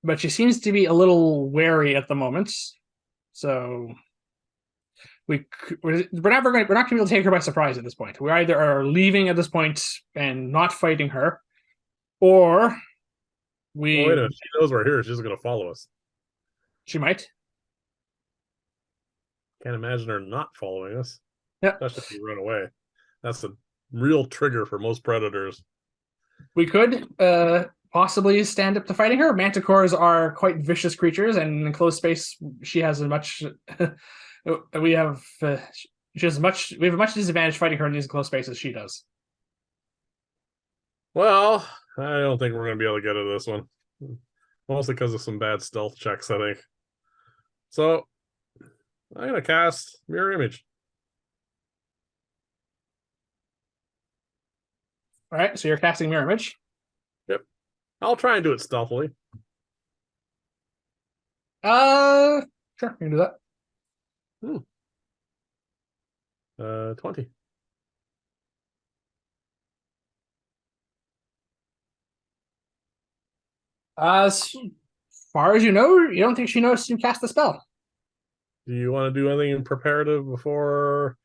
but she seems to be a little wary at the moment. So we're not going to be able to take her by surprise at this point. We either are leaving at this point and not fighting her, or we. Oh, wait a minute. She knows we're here. She's going to follow us. She might. Can't imagine her not following us. Yeah. Especially if we run away. That's a real trigger for most predators. We could possibly stand up to fighting her. Manticores are quite vicious creatures, and in closed space, she has a much. We have a much disadvantage fighting her in these close spaces. She does. Well, I don't think we're going to be able to get to this one, mostly because of some bad stealth checks, I think. So I'm going to cast Mirror Image. All right, so you're casting Mirror Image. Yep. I'll try and do it stealthily. Sure, you can do that. 20. As far as you know, you don't think she knows you cast the spell. Do you want to do anything preparative before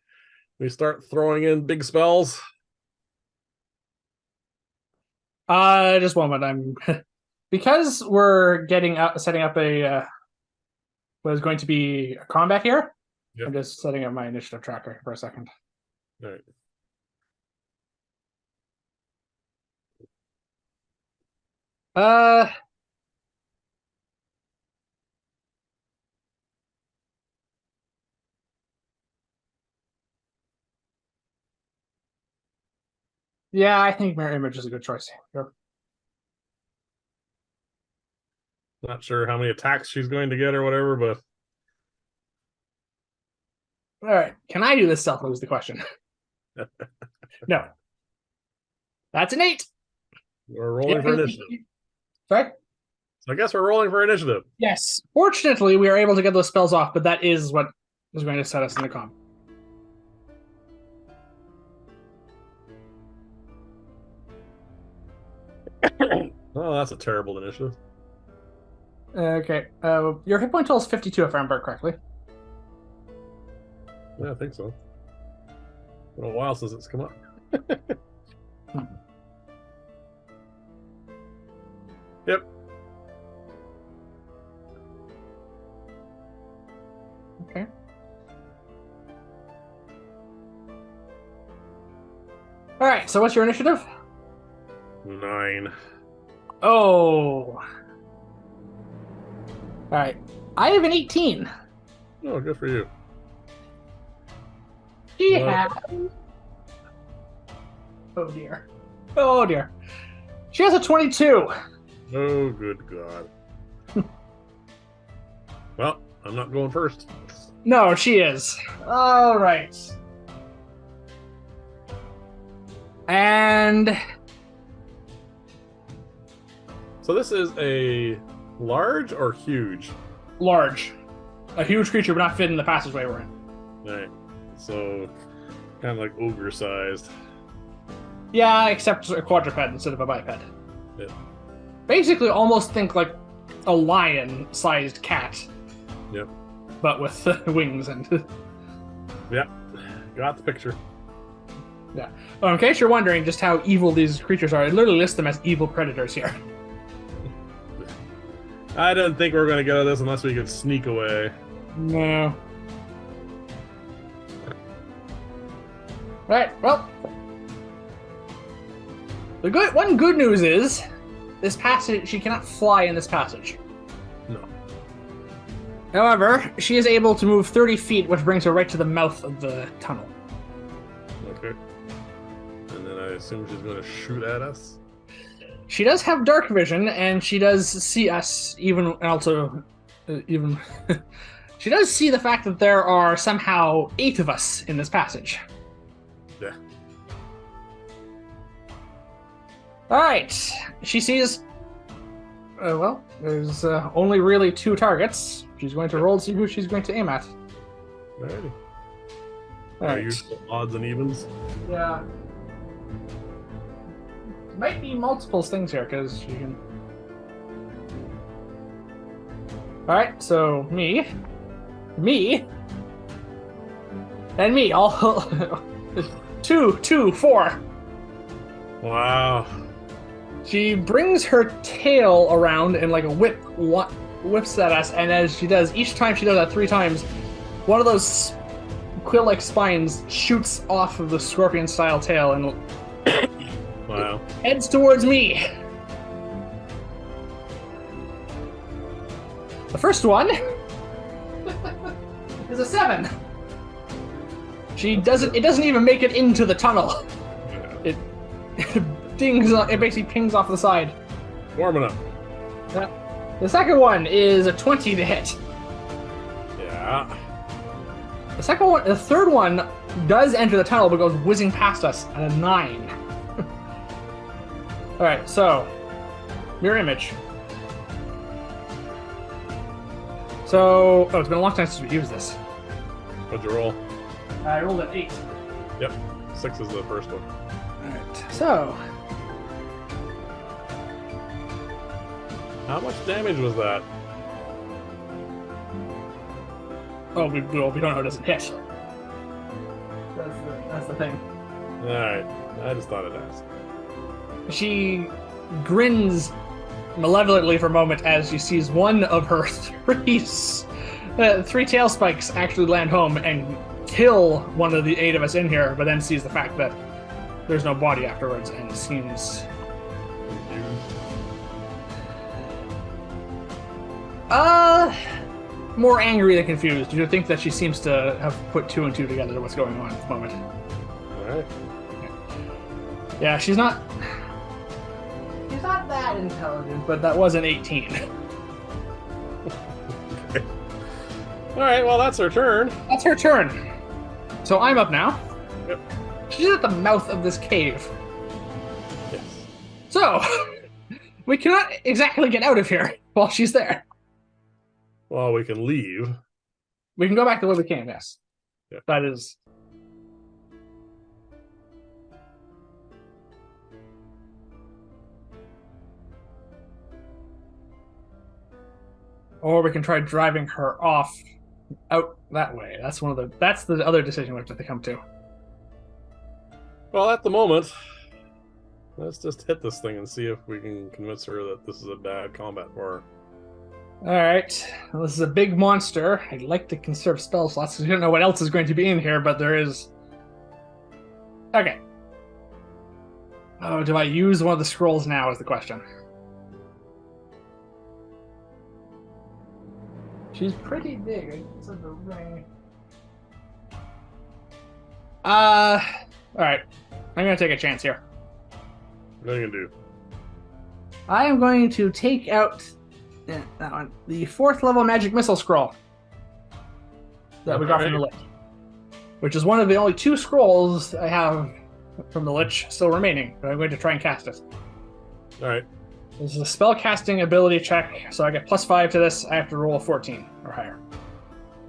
we start throwing in big spells? Just one moment. Because we're setting up what is going to be a combat here. Yep. I'm just setting up my initiative tracker for a second. All right. Yeah, I think Mirror Image is a good choice. Sure. Not sure how many attacks she's going to get or whatever, but all right. Can I do this stealthily is the question. No. That's an 8. We're rolling for initiative. Sorry? So I guess we're rolling for initiative. Yes. Fortunately, we are able to get those spells off, but that is what is going to set us in the comp. Oh, that's a terrible initiative. Okay. Your hit point total is 52, if I remember correctly. Yeah, I think so. It's been a while since it's come up. Yep. Okay. All right. So, what's your initiative? 9. Oh. All right. I have an 18. Oh, good for you. Yeah. Oh dear. Oh dear. She has a 22. Oh, good God. Well, I'm not going first. No, she is. All right. And so this is a large or huge? Large. A huge creature, but not fit in the passageway we're in. All right. So kind of like ogre sized. Yeah, except a quadruped instead of a biped. Yeah. Basically, almost think like a lion-sized cat. Yep. But with wings and. Yep. Got the picture. Yeah. Well, in case you're wondering just how evil these creatures are, I literally list them as evil predators here. I didn't think we were going to get this unless we could sneak away. No. Right. Well, one good news is this passage. She cannot fly in this passage. No. However, she is able to move 30 feet, which brings her right to the mouth of the tunnel. Okay. And then I assume she's going to shoot at us. She does have dark vision, and she does see us. Even she does see the fact that there are somehow 8 of us in this passage. Yeah. All right. She sees. Well, there's only really 2 targets. She's going to roll to see who she's going to aim at. Alrighty. All Are right. you odds and evens? Yeah. Might be multiple things here because you can. All right. So me, and me. All 2, 4. Wow. She brings her tail around and like a whips at us, and as she does, each time she does that 3 times, one of those quill-like spines shoots off of the scorpion-style tail and Wow. heads towards me. The first one is a 7. It doesn't even make it into the tunnel. Yeah. It dings. It basically pings off the side. Warming up. The second one is a 20 to hit. Yeah. The third one does enter the tunnel but goes whizzing past us at a 9. All right, so mirror image. So, it's been a long time since we used this. What'd you roll? I rolled an 8. Yep. 6 is the first one. All right, so How much damage was that? we don't know it doesn't hit. That's the thing. Alright. I just thought I'd ask. She grins malevolently for a moment as she sees one of her 3 tail spikes actually land home and kill one of the 8 of us in here, but then sees the fact that there's no body afterwards and seems more angry than confused. You think that she seems to have put 2 and 2 together to what's going on at the moment. Alright. Yeah, she's not that intelligent, but that was an 18. Alright, well that's her turn. That's her turn. So I'm up now. Yep. She's at the mouth of this cave. Yes. So, we cannot exactly get out of here while she's there. Well, we can leave. We can go back the way we came, yes. Yep. That is. Or we can try driving her off out that way. That's the other decision we have to come to. Well, at the moment, let's just hit this thing and see if we can convince her that this is a bad combat for her. Alright. Well, this is a big monster. I'd like to conserve spell slots because we don't know what else is going to be in here, but there is. Okay. Oh, do I use one of the scrolls now is the question. She's pretty big. It's like a ring. Alright. I'm gonna take a chance here. What are you gonna do? I am going to take out that one, the 4th level magic missile scroll that we got from the Lich, which is one of the only 2 scrolls I have from the Lich still remaining, but I'm going to try and cast it. Alright. This is a spell casting ability check, so I get +5 to this. I have to roll a 14 or higher.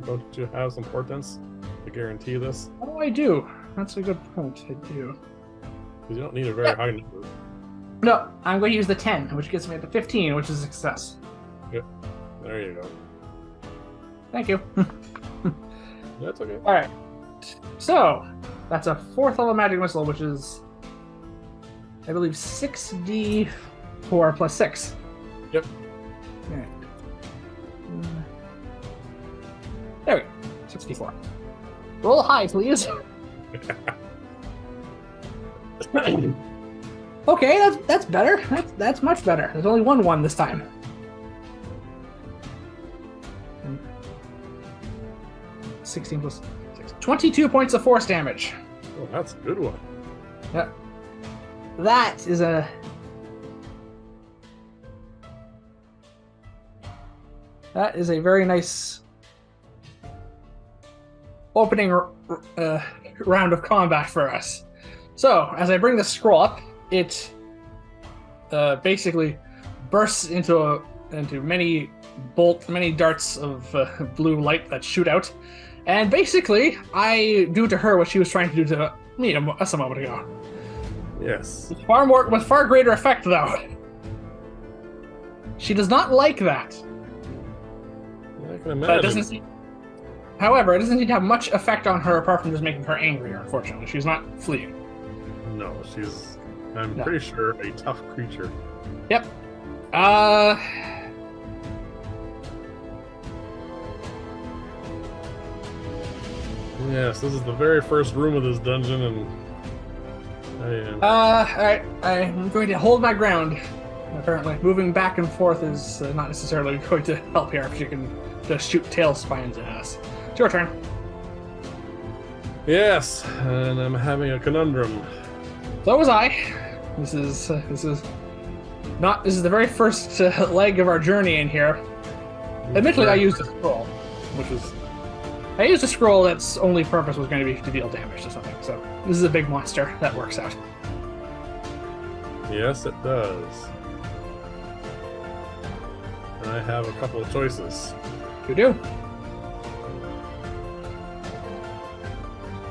Don't you have some portents to guarantee this? Oh, I do. That's a good point. I do. Because you don't need a very high number. No, I'm going to use the 10, which gets me at the 15, which is a success. Yep. There you go. Thank you. That's okay. All right. So that's a 4th level magic missile, which is, I believe, 6d4 plus 6. Yep. All right. There we go. 64. Roll high, please. Okay, that's better. That's much better. There's only one this time. 16 plus 6. 22 points of force damage. Oh, that's a good one. Yep. That is a... That is a very nice opening round of combat for us. So, as I bring the scroll up, it basically bursts into many darts of blue light that shoot out, and basically I do to her what she was trying to do to me us a moment ago. Yes. With far greater effect, though. She does not like that. I can imagine. However, it doesn't seem to have much effect on her apart from just making her angrier, unfortunately. She's not fleeing. No, she's, I'm pretty sure, a tough creature. Yep. Yes, this is the very first room of this dungeon, and alright. I'm going to hold my ground. Apparently, moving back and forth is not necessarily going to help here if you can just shoot tail spines at us. It's your turn. Yes, and I'm having a conundrum. So was I. This is the very first leg of our journey in here. Admittedly, I used a scroll, I used a scroll that's only purpose was going to be to deal damage to something. So this is a big monster that works out. Yes, it does. And I have a couple of choices. You do.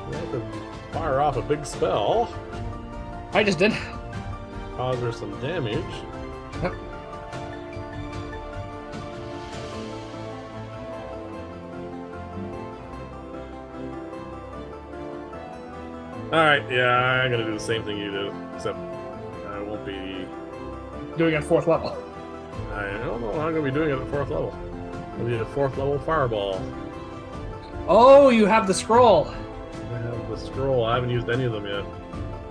I could fire off a big spell. I just did. Cause her some damage. Yep. Alright, yeah, I'm gonna do the same thing you do, except I won't be Doing it at 4th level. I don't know how I'm gonna be doing it at 4th level. It'll be a 4th level fireball. Oh, you have the scroll. I have the scroll. I haven't used any of them yet.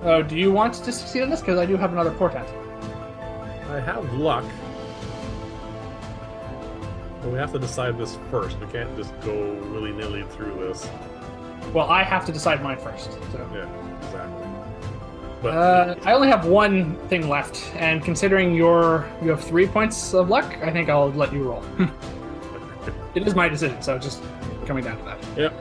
Oh, do you want to succeed on this? Because I do have another portent. I have luck. But we have to decide this first. We can't just go willy-nilly through this. Well, I have to decide mine first. So. Yeah, exactly. But I only have one thing left, and considering you have 3 points of luck, I think I'll let you roll. It is my decision, so just coming down to that. Yep.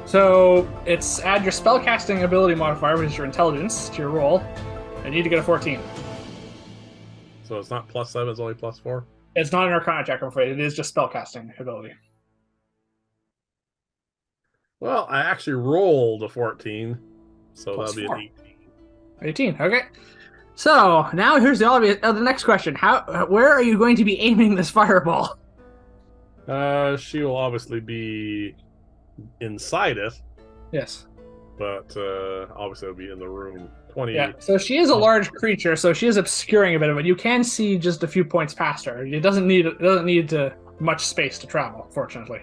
So it's add your spellcasting ability modifier, which is your intelligence, to your roll. I need to get a 14. So it's not +7, it's only +4? It's not an Arcana check, I'm afraid. It is just spellcasting ability. Well, I actually rolled a 14, so Plus that'll be 4. an 18, okay. So now here's the next question: where are you going to be aiming this fireball? 18. She will obviously be inside it. Yes. But obviously it'll be in the room. 20. Yeah. So she is a large creature, so she is obscuring a bit of it. You can see just a few points past her. It doesn't need much space to travel, fortunately.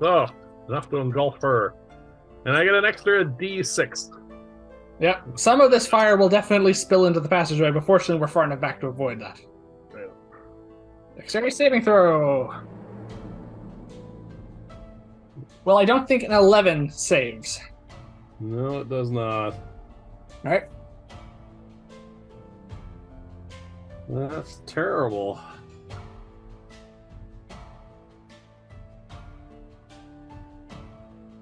Oh, enough to engulf her. And I get an extra D6. Yep. Some of this fire will definitely spill into the passageway, but fortunately we're far enough back to avoid that. Right. Dexterity saving throw. Well, I don't think an 11 saves. No, it does not. Alright. That's terrible.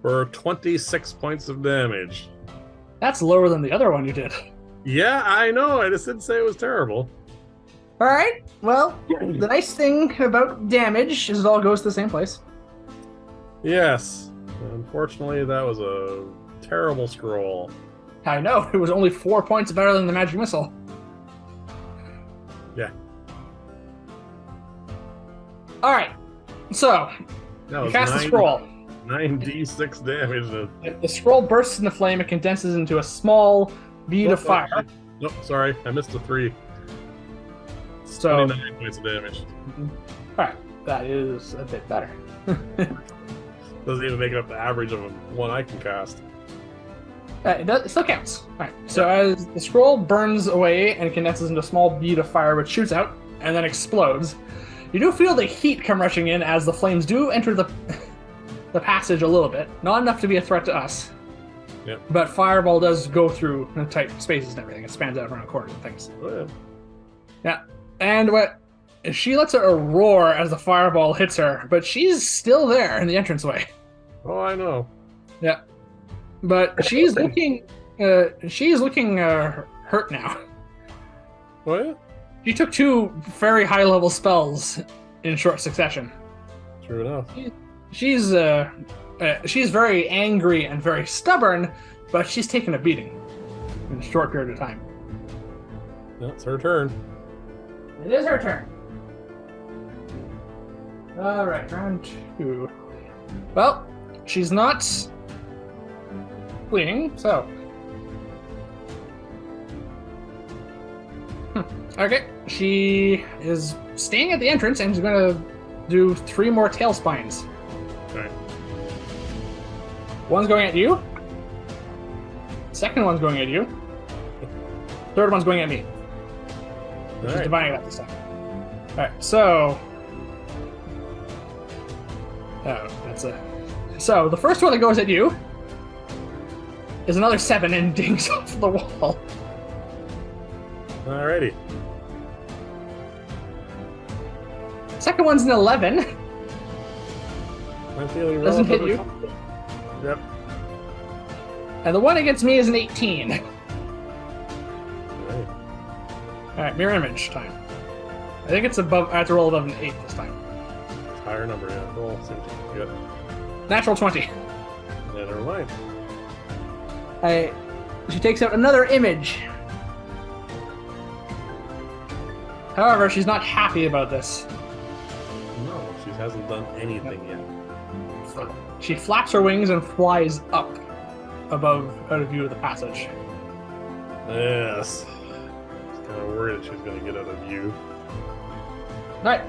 For 26 points of damage. That's lower than the other one you did. Yeah, I know. I just didn't say it was terrible. Alright, well, the nice thing about damage is it all goes to the same place. Yes. Unfortunately, that was a terrible scroll. I know, it was only 4 points better than the magic missile. Yeah. Alright, so, you cast the scroll. 9d6 damage. The scroll bursts into flame, it condenses into a small bead of fire. Nope, sorry, I missed a 3. So 29 points of damage. Alright, that is a bit better. Doesn't even make it up the average of one I can cast. It still counts. All right. So as the scroll burns away and condenses into a small bead of fire, which shoots out and then explodes, you do feel the heat come rushing in as the flames do enter the the passage a little bit. Not enough to be a threat to us. Yep. But fireball does go through tight spaces and everything. It spans out around corners and things. Oh, yeah. And what she lets out a roar as the fireball hits her, but she's still there in the entranceway. Oh, I know. Yeah. But she's looking hurt now. Oh, yeah? She took 2 very high level spells in short succession. True enough. She's very angry and very stubborn, but she's taken a beating in a short period of time. That's her turn. It is her turn. All right, round 2. Well, she's not fleeing, so. Okay, she is staying at the entrance and she's going to do 3 more tail spines. Okay. One's going at you. Second one's going at you. Third one's going at me. She's dividing it up this time. Alright, so. Oh, that's a. So, the first one that goes at you is another 7 and dings off the wall. Alrighty. Second one's an 11. I'm feeling Doesn't hit relatively you. confident. Yep. And the one against me is an 18. Alright. Alright, mirror image time. I think it's above. I have to roll above an 8 this time. Higher number, yeah. Roll, see what you get. Natural 20. Yeah, never mind. She takes out another image. However, she's not happy about this. No, she hasn't done anything yet. She flaps her wings and flies up above, out of view of the passage. Yes. I was kind of worried that she was going to get out of view. Right.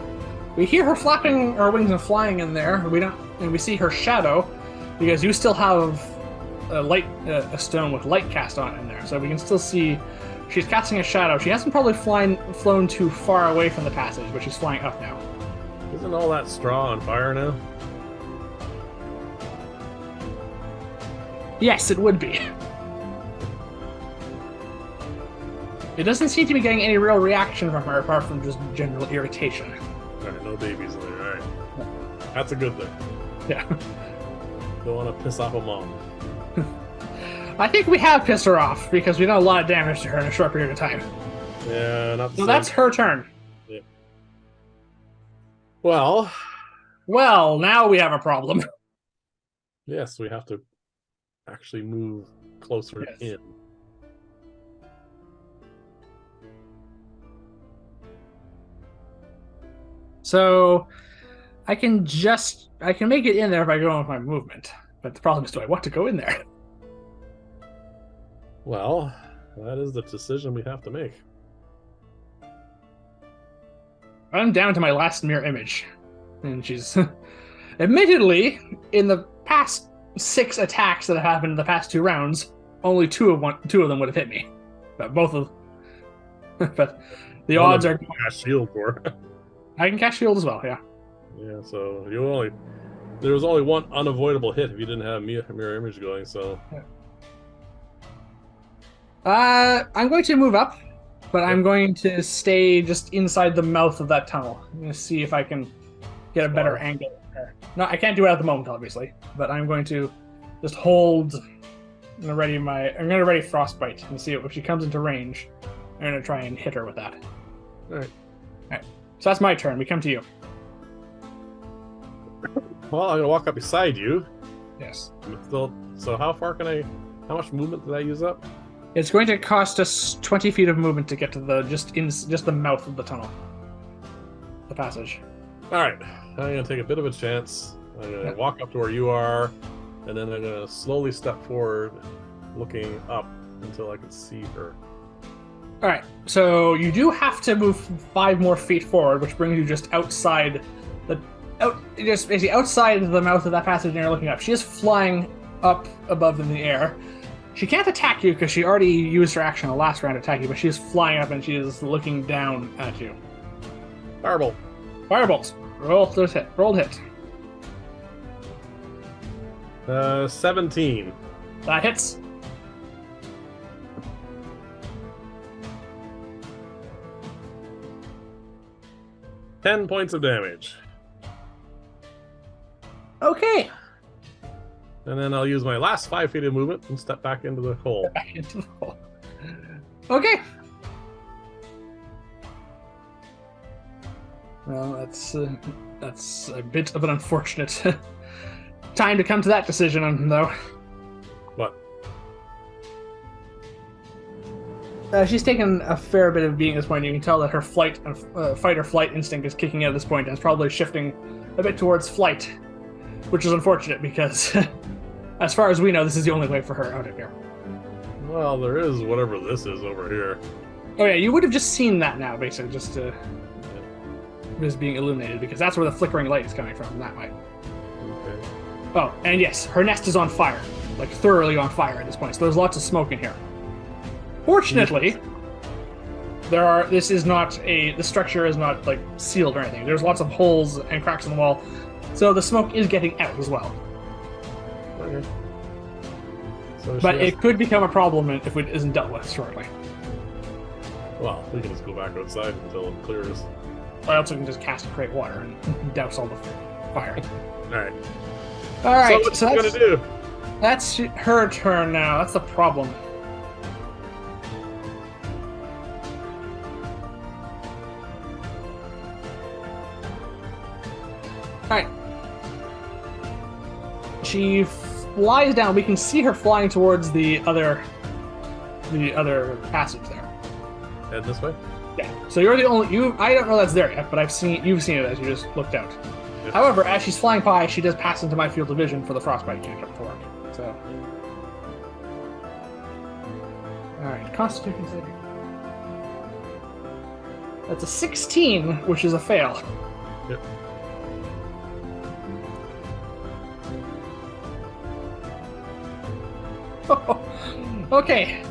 We hear her flapping her wings and flying in there. We see her shadow because you still have a stone with light cast on it in there, so we can still see she's casting a shadow. She hasn't probably flown too far away from the passage, but she's flying up now. Isn't all that straw on fire now? Yes, it would be. It doesn't seem to be getting any real reaction from her apart from just general irritation. Alright, no babies in there. Alright. That's a good thing. Yeah. Don't want to piss off a mom. I think we have pissed her off because we done a lot of damage to her in a short period of time. Yeah, not the So same. that's her turn. Yeah. Well, Well, now we have a problem. yes, we have to actually move closer Yes. in. So I can make it in there if I go with my movement. But the problem is, do I want to go in there? Well, that is the decision we have to make. I'm down to my last mirror image. And she's admittedly, in the past 6 attacks that have happened in the past 2 rounds, only two of them would have hit me. But both of but the One odds of are them you cast shield for. I can cast shield as well, yeah. Yeah, so there was only one unavoidable hit if you didn't have mirror image going, so I'm going to move up, but I'm going to stay just inside the mouth of that tunnel. I'm going to see if I can get a better angle there. No, I can't do it at the moment, obviously, but I'm going to just hold. I'm going to ready frostbite and see if she comes into range. I'm going to try and hit her with that. all right. So that's my turn. We come to you. Well, I'm gonna walk up beside you. Yes. So how much movement did I use up? It's going to cost us 20 feet of movement to get to just the mouth of the tunnel. The passage. Alright. I'm gonna take a bit of a chance. I'm gonna walk up to where you are, and then I'm gonna slowly step forward, looking up until I can see her. All right, so you do have to move 5 more feet forward, which brings you just outside basically outside the mouth of that passage, and you're looking up. She is flying up above in the air. She can't attack you because she already used her action the last round to attack you, but she's flying up and she is looking down at you. Fireball. Fireballs. Rolled hit. 17. That hits. Ten points of damage. Okay. And then I'll use my last 5 feet of movement and step back into the hole. Back into the hole. Okay. Well, that's a bit of an unfortunate time to come to that decision, though. What? She's taken a fair bit of beating at this point. You can tell that her fight or flight instinct is kicking in at this point, and it's probably shifting a bit towards flight, which is unfortunate because, as far as we know, this is the only way for her out of here. Well, there is whatever this is over here. Oh yeah, you would have just seen that now, basically, just being illuminated, because that's where the flickering light is coming from, that way. Okay. Oh, and yes, her nest is on fire, like thoroughly on fire at this point, so there's lots of smoke in here. Fortunately, the structure is not like sealed or anything. There's lots of holes and cracks in the wall, so the smoke is getting out as well. Okay. So But it could become a problem if it isn't dealt with shortly. Well, we can just go back outside until it clears. I also can just cast create water and douse all the fire. Alright. Alright, So what's it gonna do? That's her turn now. That's the problem. Alright. She flies down. We can see her flying towards the other passage there. Head this way? Yeah. So you're the only I don't know that's there yet, but you've seen it as you just looked out. Yep. However, as she's flying by, she does pass into my field of vision for the frostbite cantrip to work. So alright, Constitution saving. That's a 16, which is a fail. Yep. Okay.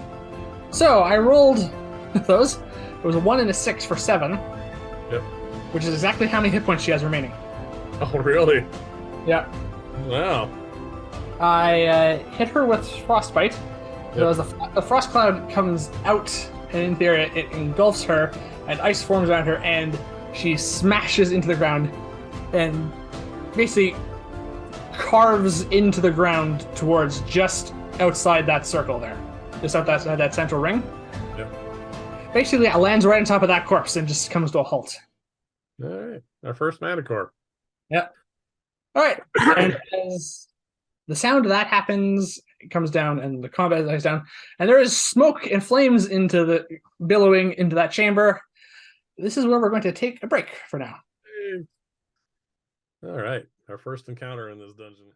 So I rolled those. It was a 1 and a 6 for 7. Yep. Which is exactly how many hit points she has remaining. Oh, really? Yeah. Wow. I hit her with frostbite. Yep. So as the frost cloud comes out, and in theory it engulfs her, and ice forms around her, and she smashes into the ground, and basically carves into the ground towards just outside that circle there, just outside that central ring. Yep. Basically, it lands right on top of that corpse and just comes to a halt. All right. Our first mana core. Yep. All right. And as the sound of that happens, it comes down, and the combat dies down, and there is smoke and flames billowing into that chamber. This is where we're going to take a break for now. All right. Our first encounter in this dungeon.